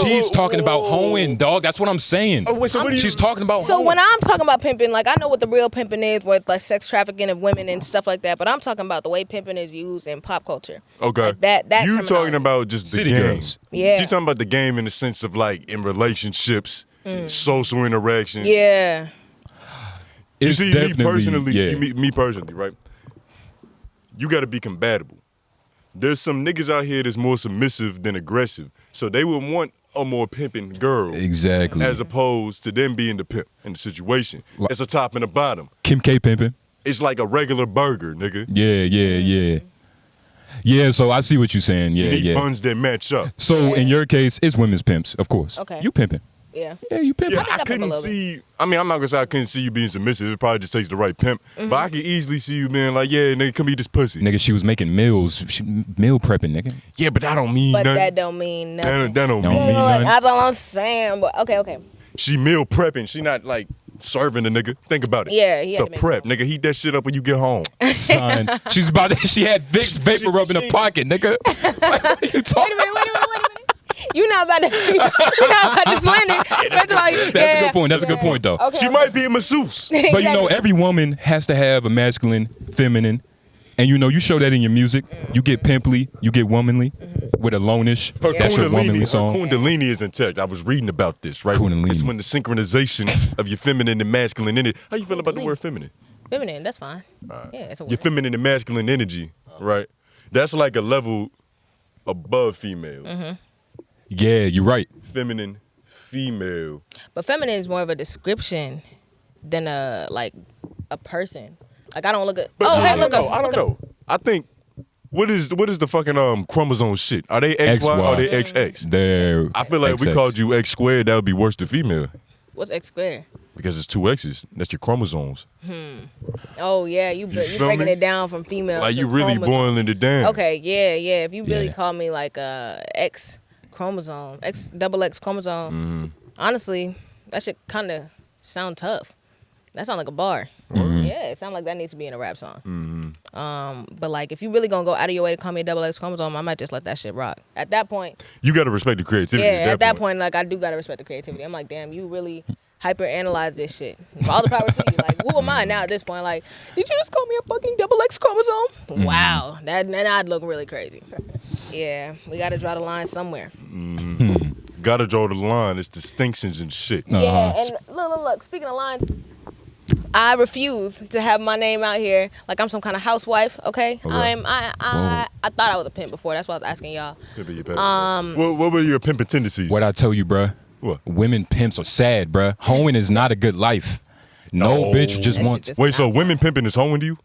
She's talking about hoeing, dog. That's what I'm saying. Oh, wait, so what do you- She's talking about So hoeing. when I'm talking about pimping, like I know what the real pimping is, with like sex trafficking of women and stuff like that. But I'm talking about the way pimping is used in pop culture. Okay. Like that You terminology. talking about just the City game. girls. Yeah. She's talking about the game in the sense of like in relationships, social interaction. Yeah. You It's see, me definitely, personally, yeah. me personally, right? You got to be compatible. There's some niggas out here that's more submissive than aggressive, so they would want a more pimping girl, Exactly. as opposed to them being the pimp in the situation. Like- It's a top and a bottom. Kim K pimping. It's like a regular burger, nigga. Yeah. Yeah, so I see what you're saying. You Yeah, need yeah. buns that match up. So in your case, it's women's pimps, of course. Okay. You pimping. Yeah. Yeah, you pimping. Yeah, think I I pimp a couldn't little bit. see. I mean, I'm not gonna say I couldn't see you being submissive. It probably just takes the right pimp. But I could easily see you being like, yeah, nigga, come eat this pussy. Nigga, she was making meals. Meal prepping, nigga. Yeah, but that don't mean But nothing. that don't mean That nothing. don't Don't mean mean nothing. That's all I'm saying. But okay. She meal prepping. She not like serving the nigga. Think about it. Yeah, he had So to make prep, nigga. Heat that shit up when you get home. Son, she's about to, she had Vicks vapor rub in her pocket, nigga. What you Wait talking a minute. You're not about to slander. That's a good point. That's a good point, though. Okay. She might be a masseuse. But you know, every woman has to have a masculine, feminine, and you know, you show that in your music. You get pimply, you get womanly, with a lonish. Her That's your womanly her song. kundalini is intact. I was reading about this, right? Kundalini. It's when the synchronization of your feminine and masculine energy. How you feel about the word feminine? feminine. That's fine. Yeah, it's a Your word. feminine and masculine energy, right? That's like a level above female. Yeah, you're right. Feminine, female. But feminine is more of a description than a person. Like I don't look at. But Oh, hey, I look don't know. up. I don't know. I think what is the fucking chromosome shit? Are they XY or are they XX? They're I feel like if we XX. called you X squared, that would be worse than female What's X squared? because it's two X's. That's your chromosomes. Oh yeah, you feel breaking me? it down from female. Like to you really chromosome. boiling it down. Okay, yeah. If you really Yeah. call me like X chromosome, X chromosome, honestly, that should kind of sound tough. That sounds like a bar. Yeah, it sounds like that needs to be in a rap song. But like, if you really gonna go out of your way to call me a X chromosome, I might just let that shit rock. At that point, You got to respect the creativity. yeah, at that point, like I do gotta respect the creativity. I'm like, damn, you really hyper analyze this shit. All the power to you. Like, who am I now at this point? Like, did you just call me a fucking X chromosome? Wow, then I'd look really crazy. Yeah, we gotta draw the line somewhere. Got to draw the line. It's distinctions and shit. Yeah, and look. Speaking of lines, I refuse to have my name out here like I'm some kind of housewife. Okay, I thought I was a pimp before. That's why I was asking y'all. What were your pimping tendencies? What I tell you, bruh. What? Women pimps are sad, bruh. Hoeing is not a good life. No bitch just That wants. shit just- Wait, so women pimping is hoeing to you?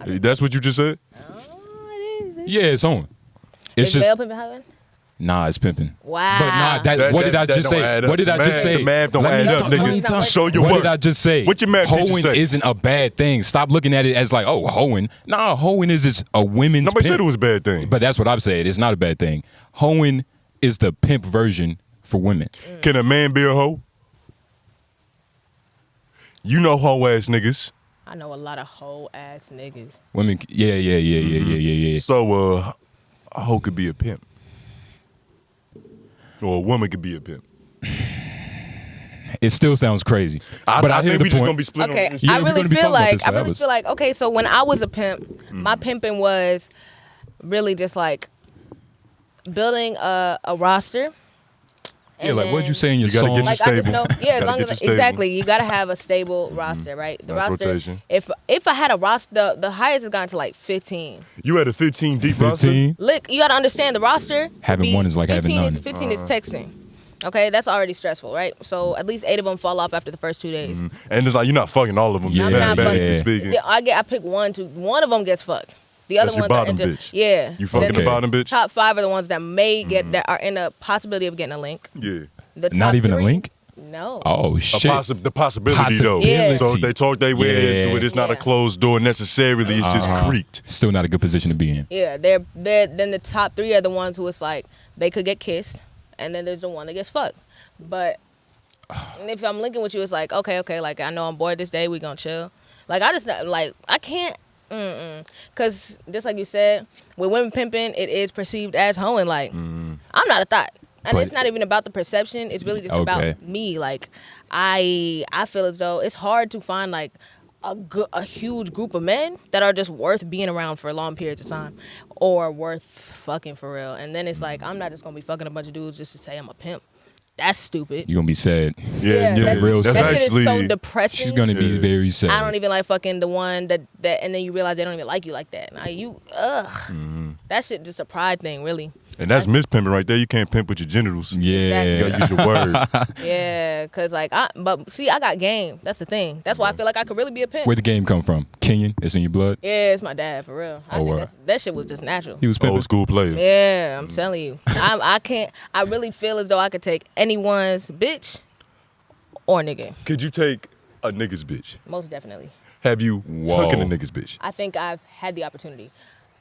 That's what you just said? Yeah, it's hoeing. It's Is just male pimping hoeing? nah, it's pimping. Wow. But nah, what did I just don't say? add up. What did I just say? The math don't Let add me up, talk- let me nigga. talk. Show your What work. did I just say? What your math teacher Hoeing say? isn't a bad thing. Stop looking at it as like, oh, hoeing. Nah, hoeing is just a women's Nobody pimp. said it was a bad thing. But that's what I've said. It's not a bad thing. Hoeing is the pimp version for women. Can a man be a hoe? You know hoe ass niggas. I know a lot of whole ass niggas. Women, yeah. So a hoe could be a pimp. Or a woman could be a pimp. It still sounds crazy. But I, I hear think the we just point. gonna be split Okay, on this. Yeah, I we're really gonna be feel talking about like this for hours. okay. So when I was a pimp, my pimping was really just like building a roster. Yeah, like what'd you say in your You gotta song? get Like I just know, Stable. yeah, as Gotta long get as you stable. exactly, you gotta have a stable roster, right? The Nice roster. rotation. If I had a roster, the highest has gone to like 15. You had a 15 deep roster? 15. Look, you gotta understand the roster. Having be- one is like having 15 none. Is, 15 is texting. Okay, that's already stressful, right? So at least 8 of them fall off after the first 2 days. And it's like you're not fucking all of them. Yeah, I'm not mathematically fucking- speaking. Yeah, I pick one of them gets fucked. The other That's your ones are bottom into, bitch. yeah. You fucking Then the Okay. bottom bitch? top 5 are the ones that may get that are in a possibility of getting a link. Yeah. The top Not even a 3 link? No. Oh shit. The possibility though. Yeah. So if they talk their way into it, it's not a Yeah. closed door necessarily. It's just creaked. Still not a good position to be in. Yeah, they're then the top 3 are the ones who it's like they could get kissed, and then there's the one that gets fucked. But if I'm linking with you, it's like okay, like I know I'm bored this day, we gonna chill. Like I just like I can't, cause just like you said, with women pimping, it is perceived as hoeing. Like I'm not a thought. And But- it's not even about the perception. It's really just Okay. about me. Like I feel as though it's hard to find like a huge group of men that are just worth being around for long periods of time or worth fucking for real. And then it's like I'm not just gonna be fucking a bunch of dudes just to say I'm a pimp. That's stupid. You're gonna be sad. Yeah, that's, real that's that shit actually is so depressing. She's gonna be very sad. I don't even like fucking the one that and then you realize they don't even like you like that. Now that shit just a pride thing, really. and that's mispimping right there. You can't pimp with your genitals. Yeah. You gotta use your word. Yeah, cause like but see, I got game. That's the thing. That's why I feel like I could really be a pimp. Where'd the game come from? Kenyan? It's in your blood? Yeah, it's my dad for real. I think that shit was just natural. He was pimping. Old school player. Yeah, I'm telling you. I can't. I really feel as though I could take anyone's bitch or nigga. Could you take a nigga's bitch? Most definitely. Have you Whoa. taken a nigga's bitch? I think I've had the opportunity.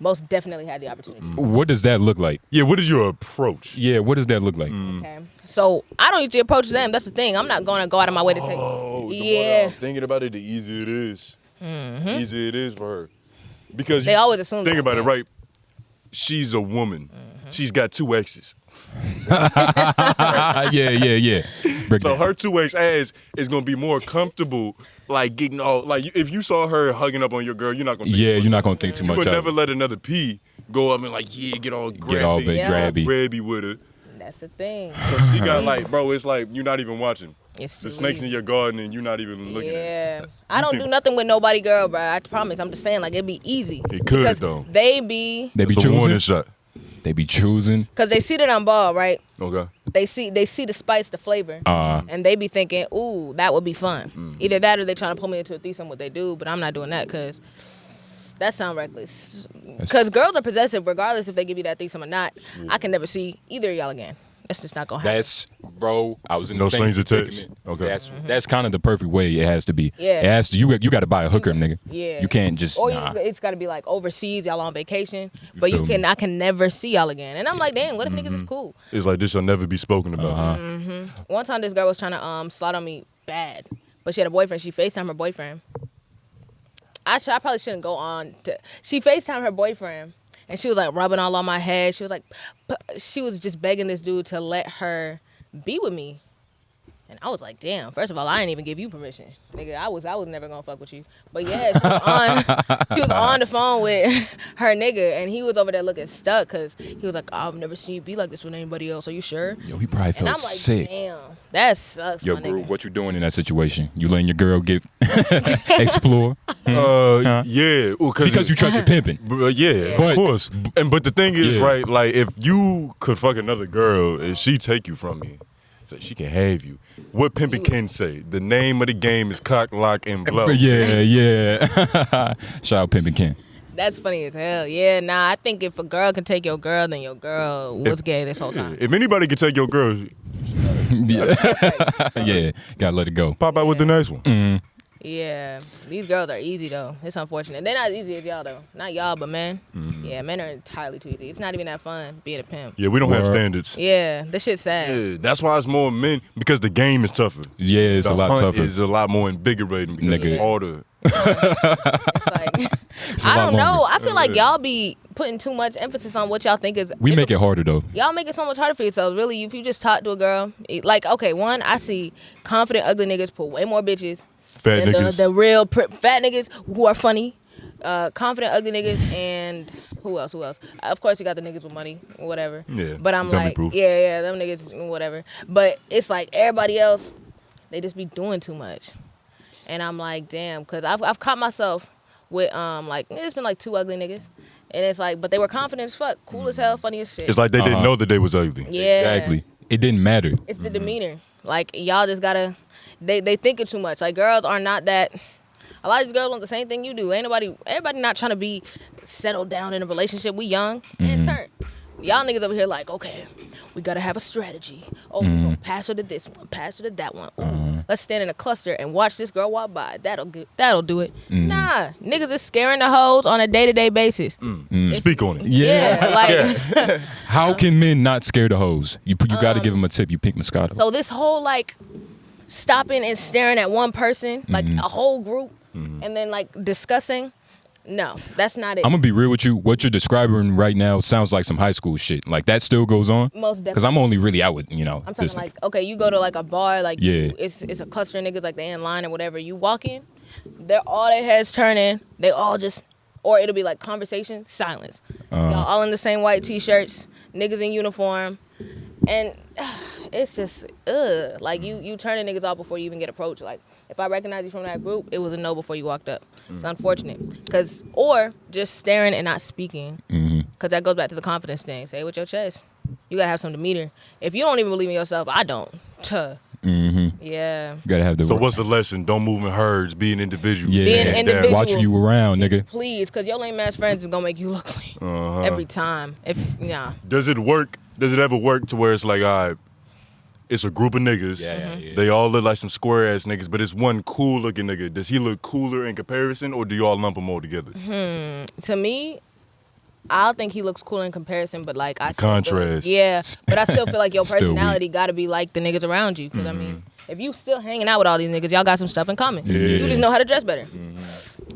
Most definitely had the opportunity. What does that look like? Yeah, what is your approach? Yeah, what does that look like? Okay. So I don't usually approach them. That's the thing. I'm not going to go out of my way to take. Oh, the more Yeah. I'm thinking about it, the easier it is. The easier it is for her. Because They always assume think that. about it, right? She's a woman. She's got 2 exes. Yeah. Break So that. her 2 ass is gonna be more comfortable, like getting all like if you saw her hugging up on your girl, you're not gonna. Think Yeah, much you're not of gonna it. think too You much would of never it. let another P go up and like get all grabby, Get all big, Yeah. grabby. grabby with her. That's the thing. So she got like, bro, it's like you're not even watching. It's The too snakes in easy. your garden and you're not even looking at it. Yeah, I don't do nothing with nobody, girl, bro. I promise. I'm just saying, like it'd be easy. It could, because though. They be They be It's a warning choosing. shot. They be choosing. because they see that I'm bald, right? Okay. They see the spice, the flavor, and they be thinking, ooh, that would be fun. Either that or they trying to pull me into a threesome, what they do. But I'm not doing that because that sound reckless. Because girls are possessive, regardless if they give you that threesome or not. I can never see either of y'all again. That's just not gonna happen. That's bro. I was in No the same strings attached. predicament. Okay. That's kind of the perfect way it has to be. Yeah. It has to. You got to buy a hooker, nigga. Yeah. You can't just. Or Nah. it's got to be like overseas, y'all on vacation, but feel me? I can never see y'all again. And I'm like, damn, what if niggas is cool? It's like this shall never be spoken about. One time, this girl was trying to slide on me bad, but she had a boyfriend. She FaceTimed her boyfriend. I probably shouldn't go on to. She FaceTimed her boyfriend, and she was like rubbing all on my head. She was like, she was just begging this dude to let her be with me. And I was like, damn, first of all, I didn't even give you permission. Nigga, I was never gonna fuck with you. But yeah, she was on the phone with her nigga, and he was over there looking stuck because he was like, I've never seen you be like this with anybody else. Are you sure? Yo, he probably And felt I'm like, sick. damn, that sucks, Yo, my bro, nigga. what you doing in that situation? You letting your girl get explore Yeah. Well, because you trust your pimping. Yeah, But- of course. But the thing is, Yeah. right? Like, if you could fuck another girl and she take you from me, so she can have you. What pimping can say? The name of the game is cock, lock, and blow. Yeah. Shout out Pimpin' Ken. That's funny as hell. Yeah, nah, I think if a girl can take your girl, then your girl was gay this whole time. If anybody can take your girl, Yeah, gotta let it go. pop out with the next one. Yeah, these girls are easy though. It's unfortunate. They're not as easy as y'all though. Not y'all, but men. Yeah, men are entirely too easy. It's not even that fun being a pimp. Yeah, we don't have Word. standards. Yeah, this shit's sad. Yeah, that's why it's more men because the game is tougher. Yeah, it's the a lot hunt tougher. is a lot more invigorating because Nigga. it's harder. It's like, a I lot don't know. longer. I feel like y'all be putting too much emphasis on what y'all think is. We make it harder though. Y'all make it so much harder for yourselves. Really, if you just talk to a girl, like, okay, one, I see confident ugly niggas pull way more bitches Fat than niggas. the real fat niggas who are funny. Confident ugly niggas, and who else? Of course, you got the niggas with money, whatever. Yeah, But I'm dummy like, proof. yeah, them niggas, whatever. But it's like everybody else, they just be doing too much, and I'm like, damn, because I've caught myself with like it's been like 2 ugly niggas, and it's like, but they were confident as fuck, cool as hell, funny as shit. It's like they didn't know that they was ugly. Yeah, Exactly. It didn't matter. It's the demeanor. Like y'all just gotta, they thinking too much. Like girls are not that. A lot of these girls want the same thing you do. Everybody not trying to be settled down in a relationship. We young and turn. y'all niggas over here like, okay, we gotta have a strategy. Oh, we gonna pass her to this one, pass her to that one. Ooh, let's stand in a cluster and watch this girl walk by. That'll do it. Nah, niggas is scaring the hoes on a day-to-day basis. Speak on it. Yeah. like How can men not scare the hoes? You got to give them a tip. You Pynk Moscato. so this whole like stopping and staring at one person, like a whole group, and then like discussing. No, that's not it. I'm gonna be real with you. What you're describing right now sounds like some high school shit. Like that still goes on. Most definitely. Because I'm only really out with I'm talking like, okay, you go to like a bar, like Yeah. it's a cluster of niggas, like they in line or whatever. You walk in, they're all their heads turning. They all just, or it'll be like conversation, silence. Y'all all in the same white t-shirts, niggas in uniform, and it's just like you turning niggas off before you even get approached. Like if I recognize you from that group, it was a no before you walked up. It's unfortunate, or just staring and not speaking, because that goes back to the confidence thing. Say it with your chest. You gotta have some demeanor. If you don't even believe in yourself, I don't. Yeah. You gotta have the. So what's the lesson? Don't move in herds. Be an individual. Yeah. Be an individual. Watch you around, nigga. Please, because your lame ass friends is gonna make you look clean every time. Does it work? Does it ever work to where it's like, all right, it's a group of niggas. Yeah. They all look like some square ass niggas, but it's one cool looking nigga. Does he look cooler in comparison, or do y'all lump them all together? To me, I think he looks cool in comparison, but like I still Contrast. but I still feel like your Still weak. personality got to be like the niggas around you. Because I mean, if you still hanging out with all these niggas, y'all got some stuff in common. You just know how to dress better.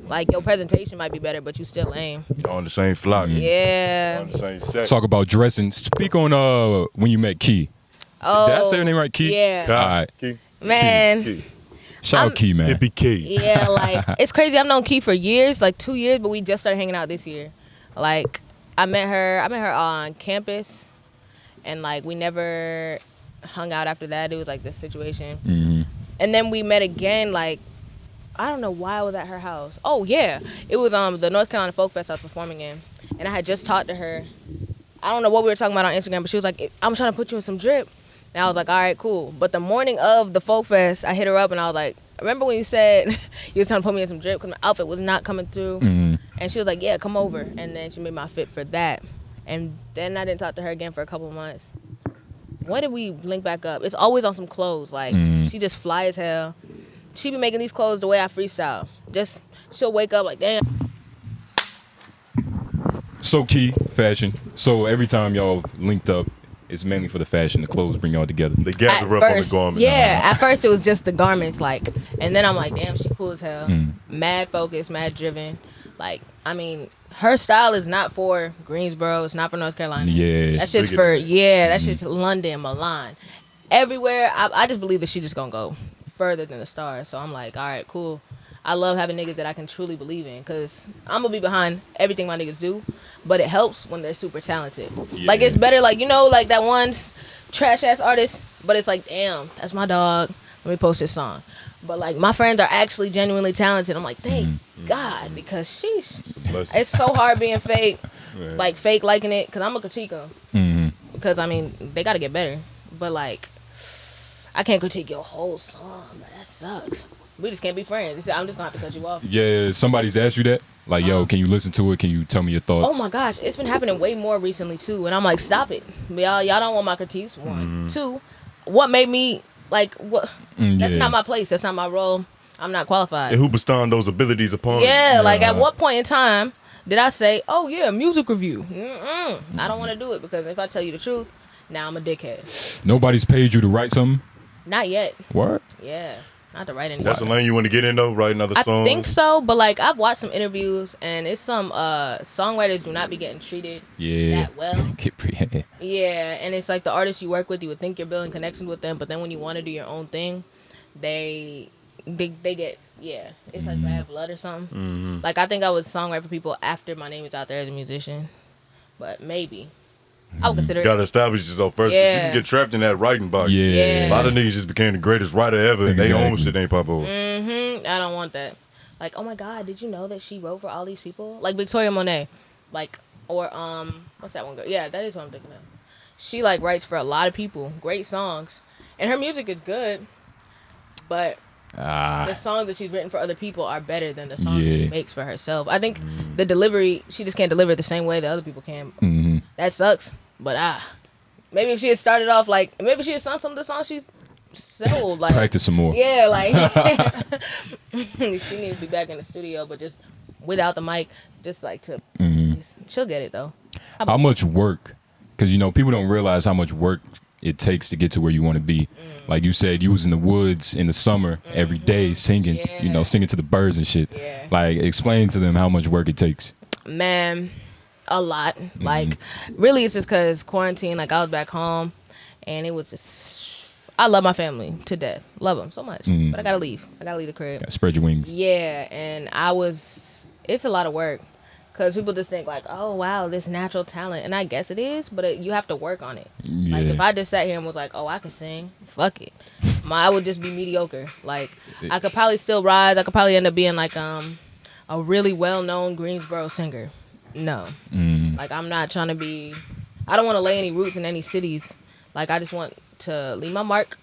Like your presentation might be better, but you still lame. Y'all on the same flock. Yeah. On the same set. Talk about dressing. Speak on when you met Key. Oh, Did I say her name right, Key? Yeah. All right. Man. Shout out Key, man. Hippie Key. Yeah, like it's crazy. I've known Key for years, like 2 years, but we just started hanging out this year. Like I met her on campus, and like we never hung out after that. It was like this situation, and then we met again. Like I don't know why I was at her house. Oh yeah, it was the North Carolina Folk Fest I was performing in, and I had just talked to her. I don't know what we were talking about on Instagram, but she was like, "I'm trying to put you in some drip." And I was like, all right, cool. But the morning of the Folk Fest, I hit her up and I was like, remember when you said you was trying to put me in some drip because my outfit was not coming through? And she was like, yeah, come over. And then she made my fit for that. And then I didn't talk to her again for a couple of months. When did we link back up? It's always on some clothes. Like, she just fly as hell. She be making these clothes the way I freestyle. Just, she'll wake up like, damn. So Key, fashion. So every time y'all linked up, it's mainly for the fashion. The clothes bring y'all together. They gather up on the garment. Yeah, at first it was just the garments, like, and then I'm like, damn, she cool as hell. Mad focused, mad driven. Like, I mean, her style is not for Greensboro. It's not for North Carolina. Yeah. That's just for, that's just London, Milan. Everywhere, I just believe that she just gonna go further than the stars. So I'm like, all right, cool. I love having niggas that I can truly believe in, because I'm gonna be behind everything my niggas do, but it helps when they're super talented. Like, it's better, like, you know, like that one trash ass artist, but it's like, damn, that's my dog, let me post this song. But like, my friends are actually genuinely talented. I'm like, thank God, because sheesh, it's so hard being fake, like fake liking it, because I'm gonna critique them, because I mean, they gotta get better, but like, I can't critique your whole song, but that sucks. We just can't be friends. I'm just gonna have to cut you off. Yeah, somebody's asked you that? Like, yo, can you listen to it? Can you tell me your thoughts? Oh my gosh, it's been happening way more recently too, and I'm like, stop it, y'all don't want my critiques. One, two, what made me like what? That's not my place. That's not my role. I'm not qualified. And who bestowed those abilities upon you? Yeah, like at what point in time did I say, oh yeah, music review? I don't want to do it, because if I tell you the truth, now I'm a dickhead. Nobody's paid you to write something? Not yet. What? Yeah. Not to write anything. That's the lane you want to get in though, write another song? I think so, but like I've watched some interviews, and it's some songwriters do not be getting treated that well. Yeah, and it's like the artists you work with, you would think you're building connections with them, but then when you want to do your own thing, they get it's like bad blood or something. Like I think I would songwrite for people after my name is out there as a musician, but maybe. I would consider it. Gotta establish yourself first. You can get trapped in that writing box. Yeah. A lot of niggas just became the greatest writer ever, and they own shit ain't pop over. I don't want that. Like, oh my God, did you know that she wrote for all these people? Like Victoria Monet. Like, or what's that one girl? Yeah, that is what I'm thinking of. She like writes for a lot of people, great songs, and her music is good, but the songs that she's written for other people are better than the songs she makes for herself. I think the delivery, she just can't deliver it the same way that other people can. That sucks. But maybe if she had started off like, maybe she had sung some of the songs she sold. Like, Practice some more. yeah, like she needs to be back in the studio, but just without the mic, just like to. She'll get it though. How much work? Because people don't realize how much work it takes to get to where you want to be. Like you said, you was in the woods in the summer every day singing. Yeah. Singing to the birds and shit. Yeah. Like, explain to them how much work it takes. Man, a lot. Like, really, it's just because quarantine. Like, I was back home, and it was just. I love my family to death. Love them so much, but I gotta leave. I gotta leave the crib. Gotta spread your wings. Yeah, and it's a lot of work. Because people just think like, oh, wow, this natural talent. And I guess it is, but you have to work on it. Yeah. Like, if I just sat here and was like, oh, I can sing, fuck it. I would just be mediocre. Like, I could probably still rise. I could probably end up being like a really well-known Greensboro singer. No. Like, I'm not trying to be... I don't want to lay any roots in any cities. Like, I just want to leave my mark,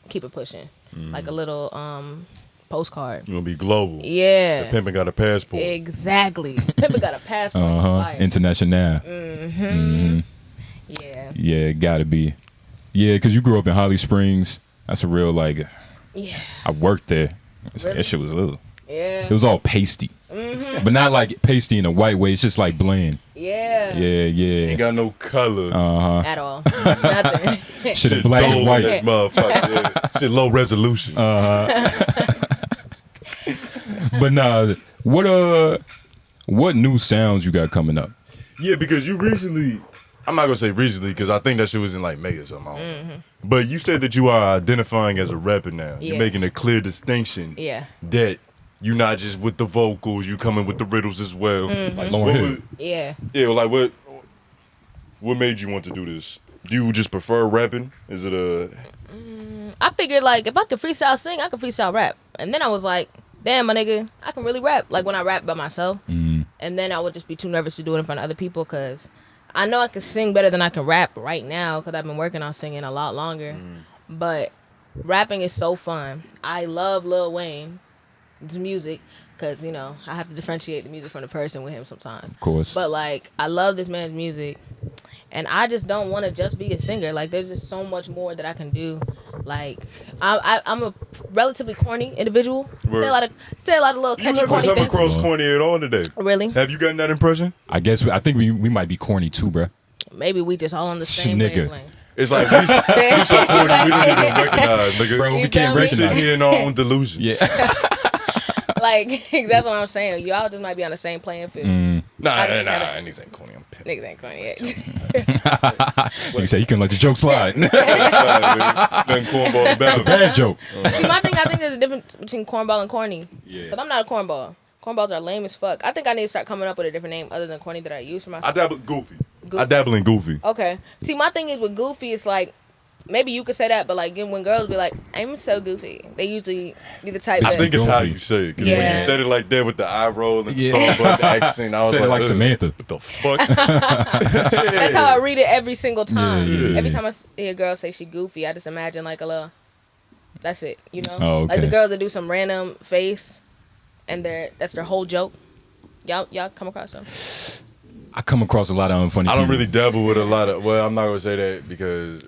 keep it pushing. Like a little... postcard. You gonna be global. Yeah. The pimpin' got a passport. Exactly. Pimpin' got a passport. Fire. International. Yeah. Yeah, it gotta be. Yeah, because you grew up in Holly Springs. That's a real, like... Yeah. I worked there. Really? That shit was ugh. Yeah. It was all pasty. But not like pasty in a white way. It's just like bland. Yeah. Yeah. Ain't got no color. At all. Nothing. Shit in black and gold in white. that motherfucker. Yeah. Shit low resolution. But nah, what new sounds you got coming up? Yeah, because you recently, I'm not gonna say recently because I think that shit was in like May or something. I don't know. But you said that you are identifying as a rapper now. Yeah. You're making a clear distinction. Yeah. That you're not just with the vocals, you coming with the riddles as well. Like Lauren Hill. Yeah. Yeah, like what made you want to do this? Do you just prefer rapping? Is it a... I figured like if I could freestyle sing, I could freestyle rap. And then I was like, damn, my nigga, I can really rap. Like when I rap by myself. And then I would just be too nervous to do it in front of other people because I know I can sing better than I can rap right now because I've been working on singing a lot longer. But rapping is so fun. I love Lil Wayne's music because, I have to differentiate the music from the person with him sometimes. Of course. But, like, I love this man's music. And I just don't want to just be a singer. Like, there's just so much more that I can do. Like, I'm a relatively corny individual. Word. Say a lot of little You catchy never corny come things. across corny at all today. Really? Have you gotten that impression? I think we might be corny too, bruh. Maybe we just all on the same Nigga. wavelength. It's like we so corny we don't even recognize, nigga. Bro, we You can't feel me? We sitting recognize. here in our own delusions. Yeah. Like, that's what I'm saying. Y'all just might be on the same playing field. Nah, I just gotta- niggas ain't corny. I'm pissed. Niggas ain't corny yet. Like you say, you can let the joke slide. Nothing cornball That's a better. bad joke. See, I think there's a difference between cornball and corny. Yeah. Because I'm not a cornball. Cornballs are lame as fuck. I think I need to start coming up with a different name other than corny that I use for I myself. dabble goofy. Goofy. I dabble in goofy. Okay. See, my thing is with goofy, it's like, maybe you could say that, but like when girls be like, I'm so goofy, they usually be the type I that... think it's how Goofy. you say it. Because when Yeah. you said it like that with the eye roll and the Yeah. Starbucks accent, I was Said it like "Ugh, Samantha." What the fuck? That's how I read it every single time. Yeah. Every time I hear a girl say she goofy, I just imagine like a little... That's it, Oh, okay. Like the girls that do some random face, and that's their whole joke. Y'all come across them? I come across a lot of unfunny I don't people. really dabble with a lot of. Well, I'm not gonna say that because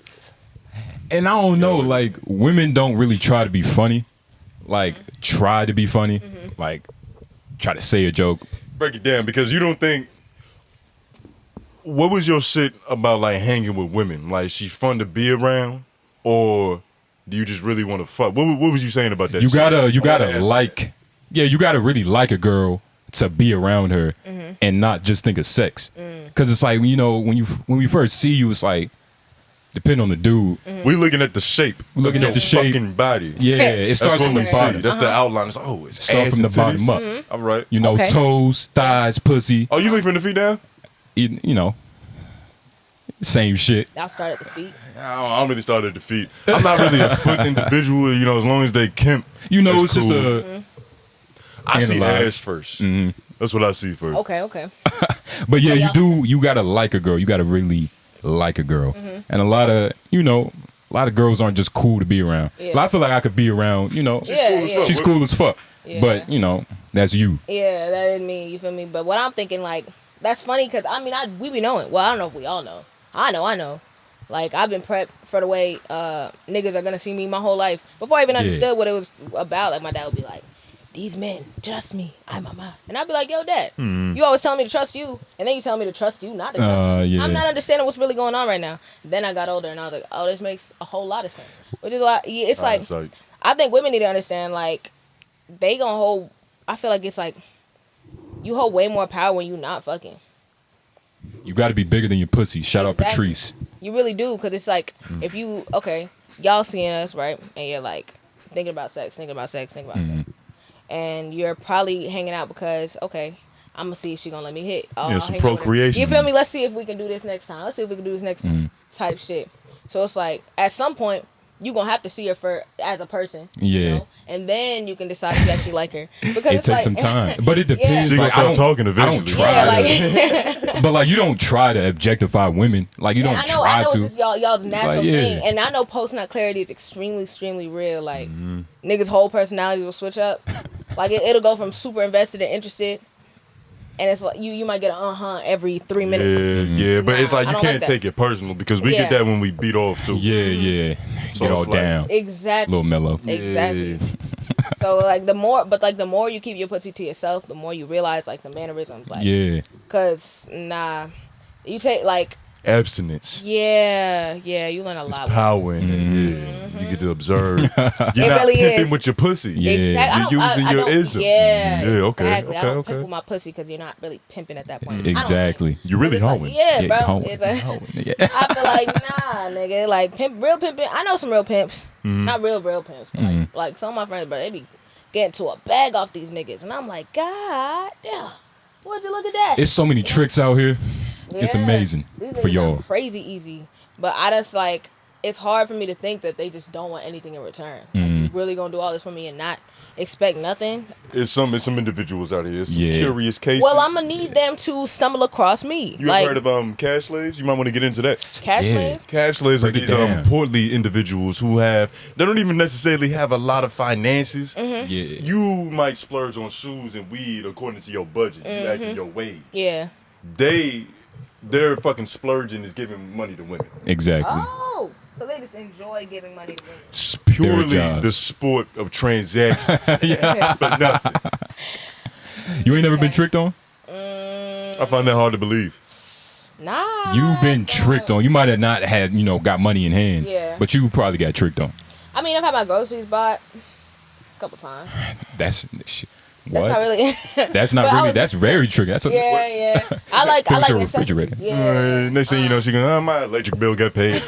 And I don't know, like, women don't really try to be funny. Like, try to be funny. Like, try to say a joke. break it down because you don't think. What was your shit about like hanging with women? Like she's fun to be around, or do you just really want to fuck? What was you saying about that? You shit? gotta like, yeah, you gotta really like a girl to be around her and not just think of sex. Cause it's like, when we first see you, it's like, depending on the dude. We looking at the shape. Looking of at the your shape. fucking body. Yeah, it That's starts what from we the see. bottom. That's the outline. It's it's Start ass from the and bottom titties. up. All right. Okay. Toes, thighs, pussy. Oh, you look from the feet down? Same shit. I'll start at the feet. I don't really start at the feet. I'm not really a foot individual. As long as they kemp. that's It's just cool. a. I see analyze. ass 1st. That's what I see first. Okay. But yeah, y'all you gotta like a girl. You gotta really like a girl. And a lot of girls aren't just cool to be around. Yeah. But I feel like I could be around, Yeah. she's cool as fuck. Yeah. But, that's you. Yeah, that is me. You feel me? But what I'm thinking, like, that's funny because we be knowing. Well, I don't know if we all know, I know. Like, I've been prepped for the way niggas are gonna see me my whole life. Before I even understood what it was about, like, my dad would be like, these men, trust me, I'm a man. And I'd be like, yo, Dad, you always telling me to trust you, and then you telling me to trust you, not to trust you. Yeah. I'm not understanding what's really going on right now. Then I got older, and I was like, oh, this makes a whole lot of sense. Which is why, it's like, I think women need to understand, like, they gonna hold, I feel like it's like, you hold way more power when you not fucking. You got to be bigger than your pussy. Shout out Patrice. You really do, because it's like, if you, okay, y'all seeing us, right? And you're like, thinking about sex. And you're probably hanging out because, okay, I'm going to see if she's going to let me hit. Oh, some procreation. You feel me? Let's see if we can do this next time. Let's see if we can do this next time. Type shit. So it's like, at some point, you're going to have to see her as a person. Yeah. You know? And then you can decide if you actually like her. Because it takes some time. But it depends. She Like, gonna start talking eventually. I don't try to, but like, you don't try to objectify women. Like, you don't try to. I know it's just y'all's natural like, thing. And I know post-nut clarity is extremely, extremely real. Like, niggas' whole personalities will switch up. Like, it'll go from super invested and interested. And it's like, you might get a every 3 minutes. Yeah, but it's like, you can't like take it personal, because we get that when we beat off, too. Yeah. So get all like, down. Exactly. Little mellow. Exactly. So, like, the more you keep your pussy to yourself, the more you realize, like, the mannerisms. Like, because, you take, like, abstinence. Yeah, you learn a lot. There's power in it. You get to observe. You're not really pimping is. with your pussy. Yeah. Exactly. You're using your ism. Yeah, okay. Exactly. I don't pimp with my pussy because you're not really pimping at that point. Exactly. You're really hoeing. Like, bro. Hoeing. I feel like, nah, nigga. Like, real pimping. I know some real pimps. Not real pimps. But like some of my friends, bro, they be getting to a bag off these niggas. And I'm like, God damn. Would you look at that? It's so many tricks out here. It's amazing These for y'all. Crazy easy. But I just, like, it's hard for me to think that they just don't want anything in return. Like, you really gonna do all this for me and not expect nothing? It's some individuals out here. It's some curious cases. Well, I'm gonna need them to stumble across me. You ever heard of cash slaves? You might want to get into that. Cash slaves? Cash slaves are these portly individuals who they don't even necessarily have a lot of finances. Yeah. You might splurge on shoes and weed according to your budget. You acting your wage. Yeah. Their fucking splurging is giving money to women. Exactly. Oh, so they just enjoy giving money to women. It's purely the sport of transactions. But nothing. You ain't never been tricked on? I find that hard to believe. Nah. You've been tricked on. You might have not had, got money in hand. Yeah. But you probably got tricked on. I mean, I've had my groceries bought a couple times. That's That's not really. That's not really. That's very tricky. That's yeah. I like refrigerator. Yeah. Next thing you know, she goes, my electric bill got paid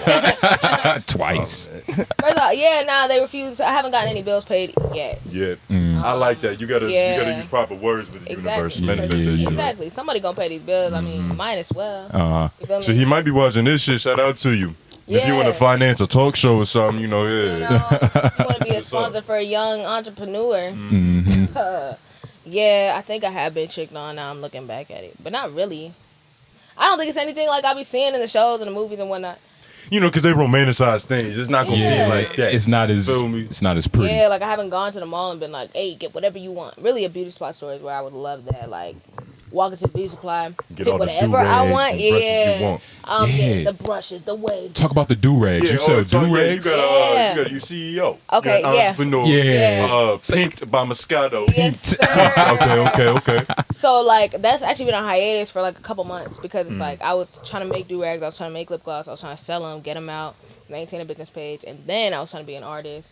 twice. They refuse. I haven't gotten any bills paid yet. Yeah, I like that. You gotta use proper words with the universe. Exactly. Somebody gonna pay these bills. I mean, mine as well. You feel me? So he might be watching this shit. Shout out to you. If you want to finance a talk show or something, you want to be a sponsor for a young entrepreneur. Yeah, I think I have been tricked on. Now I'm looking back at it, but not really. I don't think it's anything like I be seeing in the shows and the movies and whatnot. Because they romanticize things. It's not gonna be like that. It's not as pretty. Yeah, like I haven't gone to the mall and been like, "Hey, get whatever you want." Really, a beauty spot store is where I would love that. Like, walk into the beauty supply, get pick whatever I want. You want. The brushes, the waves. Talk about the do-rags. You sell do-rags? You got your CEO. Okay, entrepreneur. Pynk Moscato. Yes, sir. Okay. So, like, that's actually been on hiatus for, like, a couple months because it's like I was trying to make do-rags, I was trying to make lip gloss, I was trying to sell them, get them out, maintain a business page, and then I was trying to be an artist,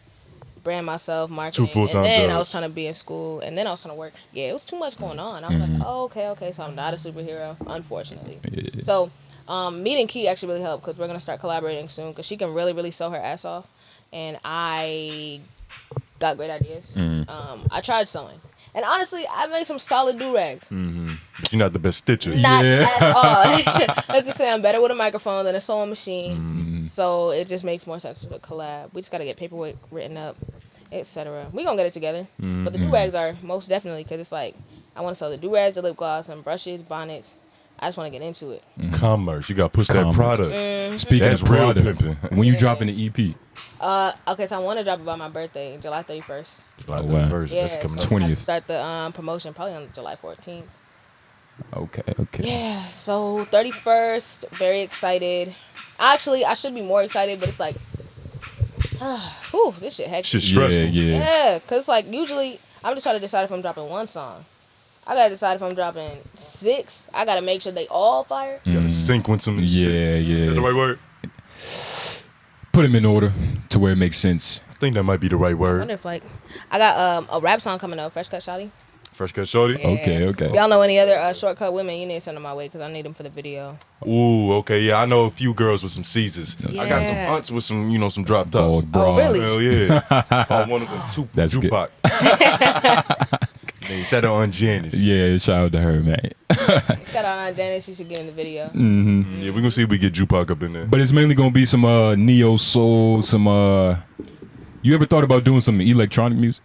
brand myself, marketing, 2 full-time and then jobs. I was trying to be in school, and then I was trying to work. Yeah, it was too much going on. I was like, okay, so I'm not a superhero, unfortunately. Yeah. So, meeting Key actually really helped because we're going to start collaborating soon because she can really, really sew her ass off, and I got great ideas. I tried sewing. And honestly, I made some solid do-rags. But you're not the best stitcher. Not at all. Let's just say I'm better with a microphone than a sewing machine. So it just makes more sense to collab. We just got to get paperwork written up, etc. We're going to get it together. But the do-rags are most definitely, because it's like, I want to sell the do-rags, the lip gloss, and brushes, bonnets. I just want to get into it. Commerce. You got to push that product. Speaking That's of product, real pimping. when you dropping the EP? Okay, so I want to drop it by my birthday, July 31st. July 31st. Yeah, That's coming so up. I have to start the promotion probably on July 14th. Okay. Yeah, so 31st, very excited. Actually, I should be more excited, but it's like, whew, this shit hectic. Shit stressful. Yeah. Yeah, because like usually I'm just trying to decide if I'm dropping one song. I gotta decide if I'm dropping 6. I gotta make sure they all fire. You gotta sync with some shit. Yeah. Is that the right word? Put them in order to where it makes sense. I think that might be the right I word. wonder if like I got a rap song coming up, Fresh Cut Shawty. Fresh cut shorty. Okay. If y'all know any other shortcut women, you need to send them my way because I need them for the video. Ooh, okay, yeah, I know a few girls with some Caesars. I got some Yeah. aunts with some, some drop tops. Bald Oh, bras. really? Hell yeah. Called one of them That's good. Tupac. Man, shout out on Janice. Yeah, shout out to her, man. Shout out Aunt Janice, she should get in the video. Yeah, we're gonna see if we get Tupac up in there. But it's mainly gonna be some neo soul, some You ever thought about doing some electronic music?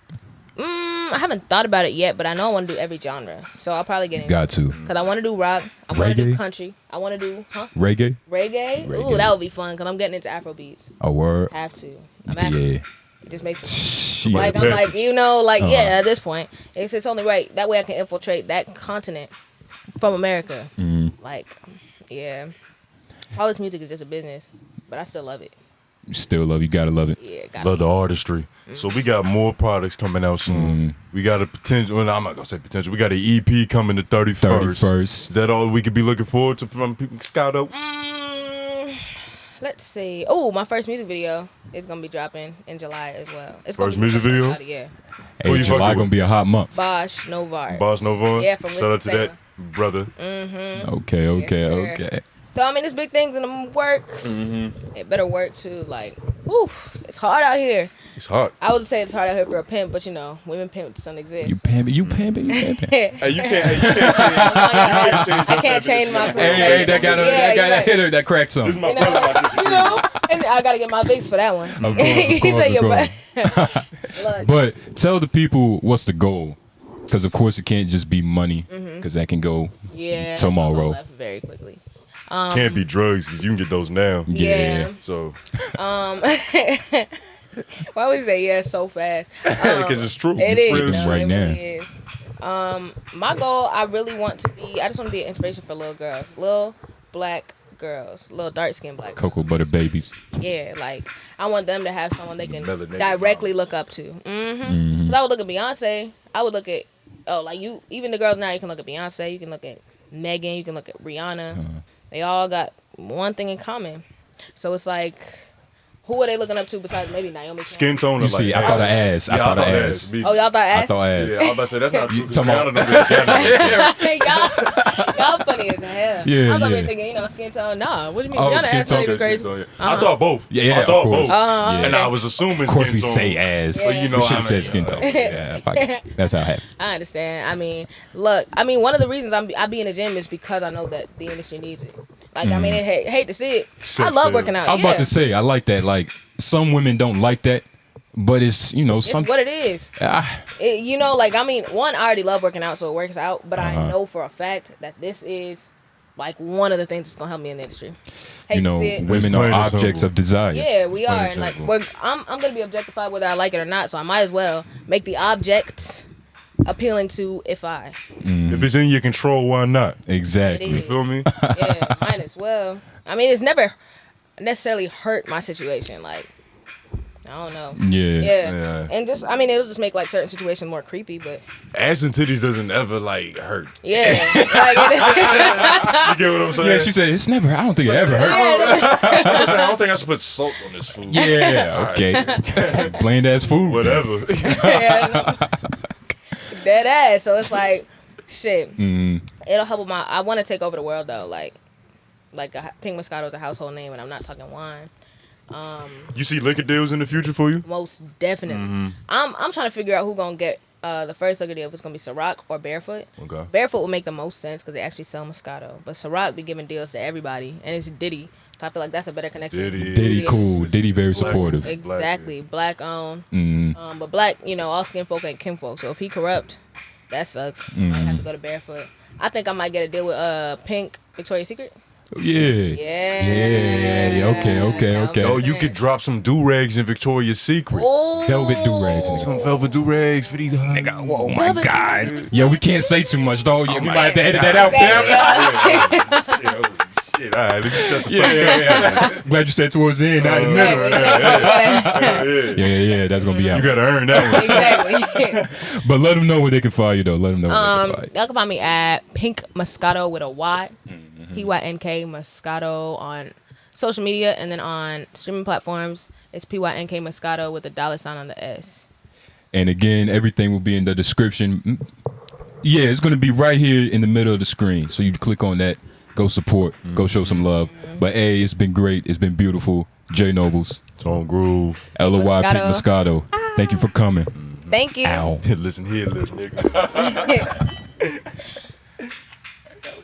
I haven't thought about it yet, but I know I want to do every genre. So I'll probably get into Got to. because I want to do rock. I want to do Reggae? country. I want to do, Reggae? reggae? Ooh, Reggae. that would be fun because I'm getting into Afro beats. A word? Have to. I'm Afro. Yeah. It just makes me. Shit. Like, I'm like, yeah, at this point. It's only right. That way I can infiltrate that continent from America. Like, yeah. All this music is just a business, but I still love it. Still love you, gotta love it. Yeah, got Love it. the artistry. So we got more products coming out soon. We got a potential. Well, I'm not gonna say potential. We got an EP coming the 31st. 31st. Is that all we could be looking forward to from Pynk Moscato? Let's see. Oh, my first music video is gonna be dropping in July as well. It's gonna First be music video? Yeah. Who Hey, you July fucking gonna with? be a hot month. Bosch, no Vard. Boss Nova. Yeah, from Shout out to Winston-Salem. that brother. Okay. sir. So I mean, there's big things in the works. It better work too. Like, oof, it's hard out here. It's hot. I would say it's hard out here for a pimp, but women pimps don't exist. You pimping. Hey, you can't I can't change my perspective. Hey, that got Yeah, you're right. hit her. That cracked This is some. my brother. I disagree. And I gotta get my Vicks for that one. Of course, He said your of butt. Look, But tell the people what's the goal, because of course it can't just be money, because that can go yeah, that's tomorrow. gonna go left very quickly. Can't be drugs because you can get those now. Yeah. So, Why would you say yeah so fast? because it's true. It is. Real It's shit. No, right it now. really is. My goal, I really want to be. I just want to be an inspiration for little girls, little black girls, little dark skinned black girls. Cocoa butter babies. Yeah, like I want them to have someone they can Melanated directly look up to. Cause I would look at Beyonce. I would look at even the girls now. You can look at Beyonce. You can look at Megan. You can look at Rihanna. They all got one thing in common. So it's like, who are they looking up to besides maybe Naomi? Skin tone. You is see, like I thought of ass. I Yeah, thought of ass. Me- Oh, y'all thought I ass? thought ass. Yeah, I was about to say that's not true. You talking about- y'all funny as hell. Yeah, I was over yeah. here thinking, skin tone. Nah, what do you mean? Oh, Rihanna skin ass not tone, even Skin crazy. tone, yeah. I thought both. Yeah, I thought of course. both. Yeah. And I was assuming Of course skin we tone. say ass. But you know, we should I have said mean, skin tone. Yeah, fuck it. That's how I have. I understand. I mean, look. I mean, one of the reasons I be in the gym is because I know that the industry needs it. Like, I mean, hate to see it. Sex I love sale. working out. I was about to say, I like that. Like, some women don't like that, but it's, It's some. what it is. Ah, Like, I mean, one, I already love working out, so it works out. But I know for a fact that this is like one of the things that's gonna help me in the industry. Hate to see it. women It's are plain and objects simple. of desire. Yeah, we are. plain And like, simple. I'm gonna be objectified whether I like it or not. So I might as well make the object appealing to if I. If it's in your control, why not? Exactly. It You is. feel me? Yeah, might as well. I mean, it's never necessarily hurt my situation. Like, I don't know. Yeah. Yeah. And just, I mean, it'll just make like certain situations more creepy, but Ass and titties doesn't ever like hurt. yeah. Like, You get what I'm saying? Yeah, she said, it's never, I don't think it ever hurt. I don't think I should put salt on this food. Yeah, okay. Bland ass food. Whatever. dead ass. So it's like, shit. Mm. It'll help with I want to take over the world though. Like Pynk Moscato is a household name, and I'm not talking wine. You see liquor deals in the future for you? Most definitely. I'm trying to figure out who gonna get the first liquor deal. If it's gonna be Ciroc or Barefoot. Okay. Barefoot will make the most sense because they actually sell Moscato, but Ciroc be giving deals to everybody, and it's Diddy. So I feel like that's a better connection. Diddy cool. Diddy very supportive. Exactly, black owned. Mm. But black, all skin folk ain't kinfolk. So if he corrupt, that sucks. I might have to go to Barefoot. I think I might get a deal with Pink Victoria's Secret. Yeah. Okay. Oh, you could drop some do-rags in Victoria's Secret. Oh. Velvet do-rags. Some velvet do-rags for these hoes. Oh my God. Yo, we can't say too much, though. Yeah, we might have to edit that out, fam. Shit, all right, let me shut the Yeah. Glad you said towards the end, not in the middle. Yeah. That's gonna be out. You gotta earn that one. Exactly. But let them know where they can find you, though. Let them know where they can find you. Y'all can find me at Pynk Moscato with a Y. PYNK Moscato on social media, and then on streaming platforms, it's PYNK Moscato with a $ on the S. And again, everything will be in the description. Yeah, it's going to be right here in the middle of the screen. So you click on that, go support, go show some love. But A, it's been great. It's been beautiful. J Nobles. Tone Groove. LOY Pynk Moscato. Thank you for coming. Thank you. Ow. Listen here, little nigga.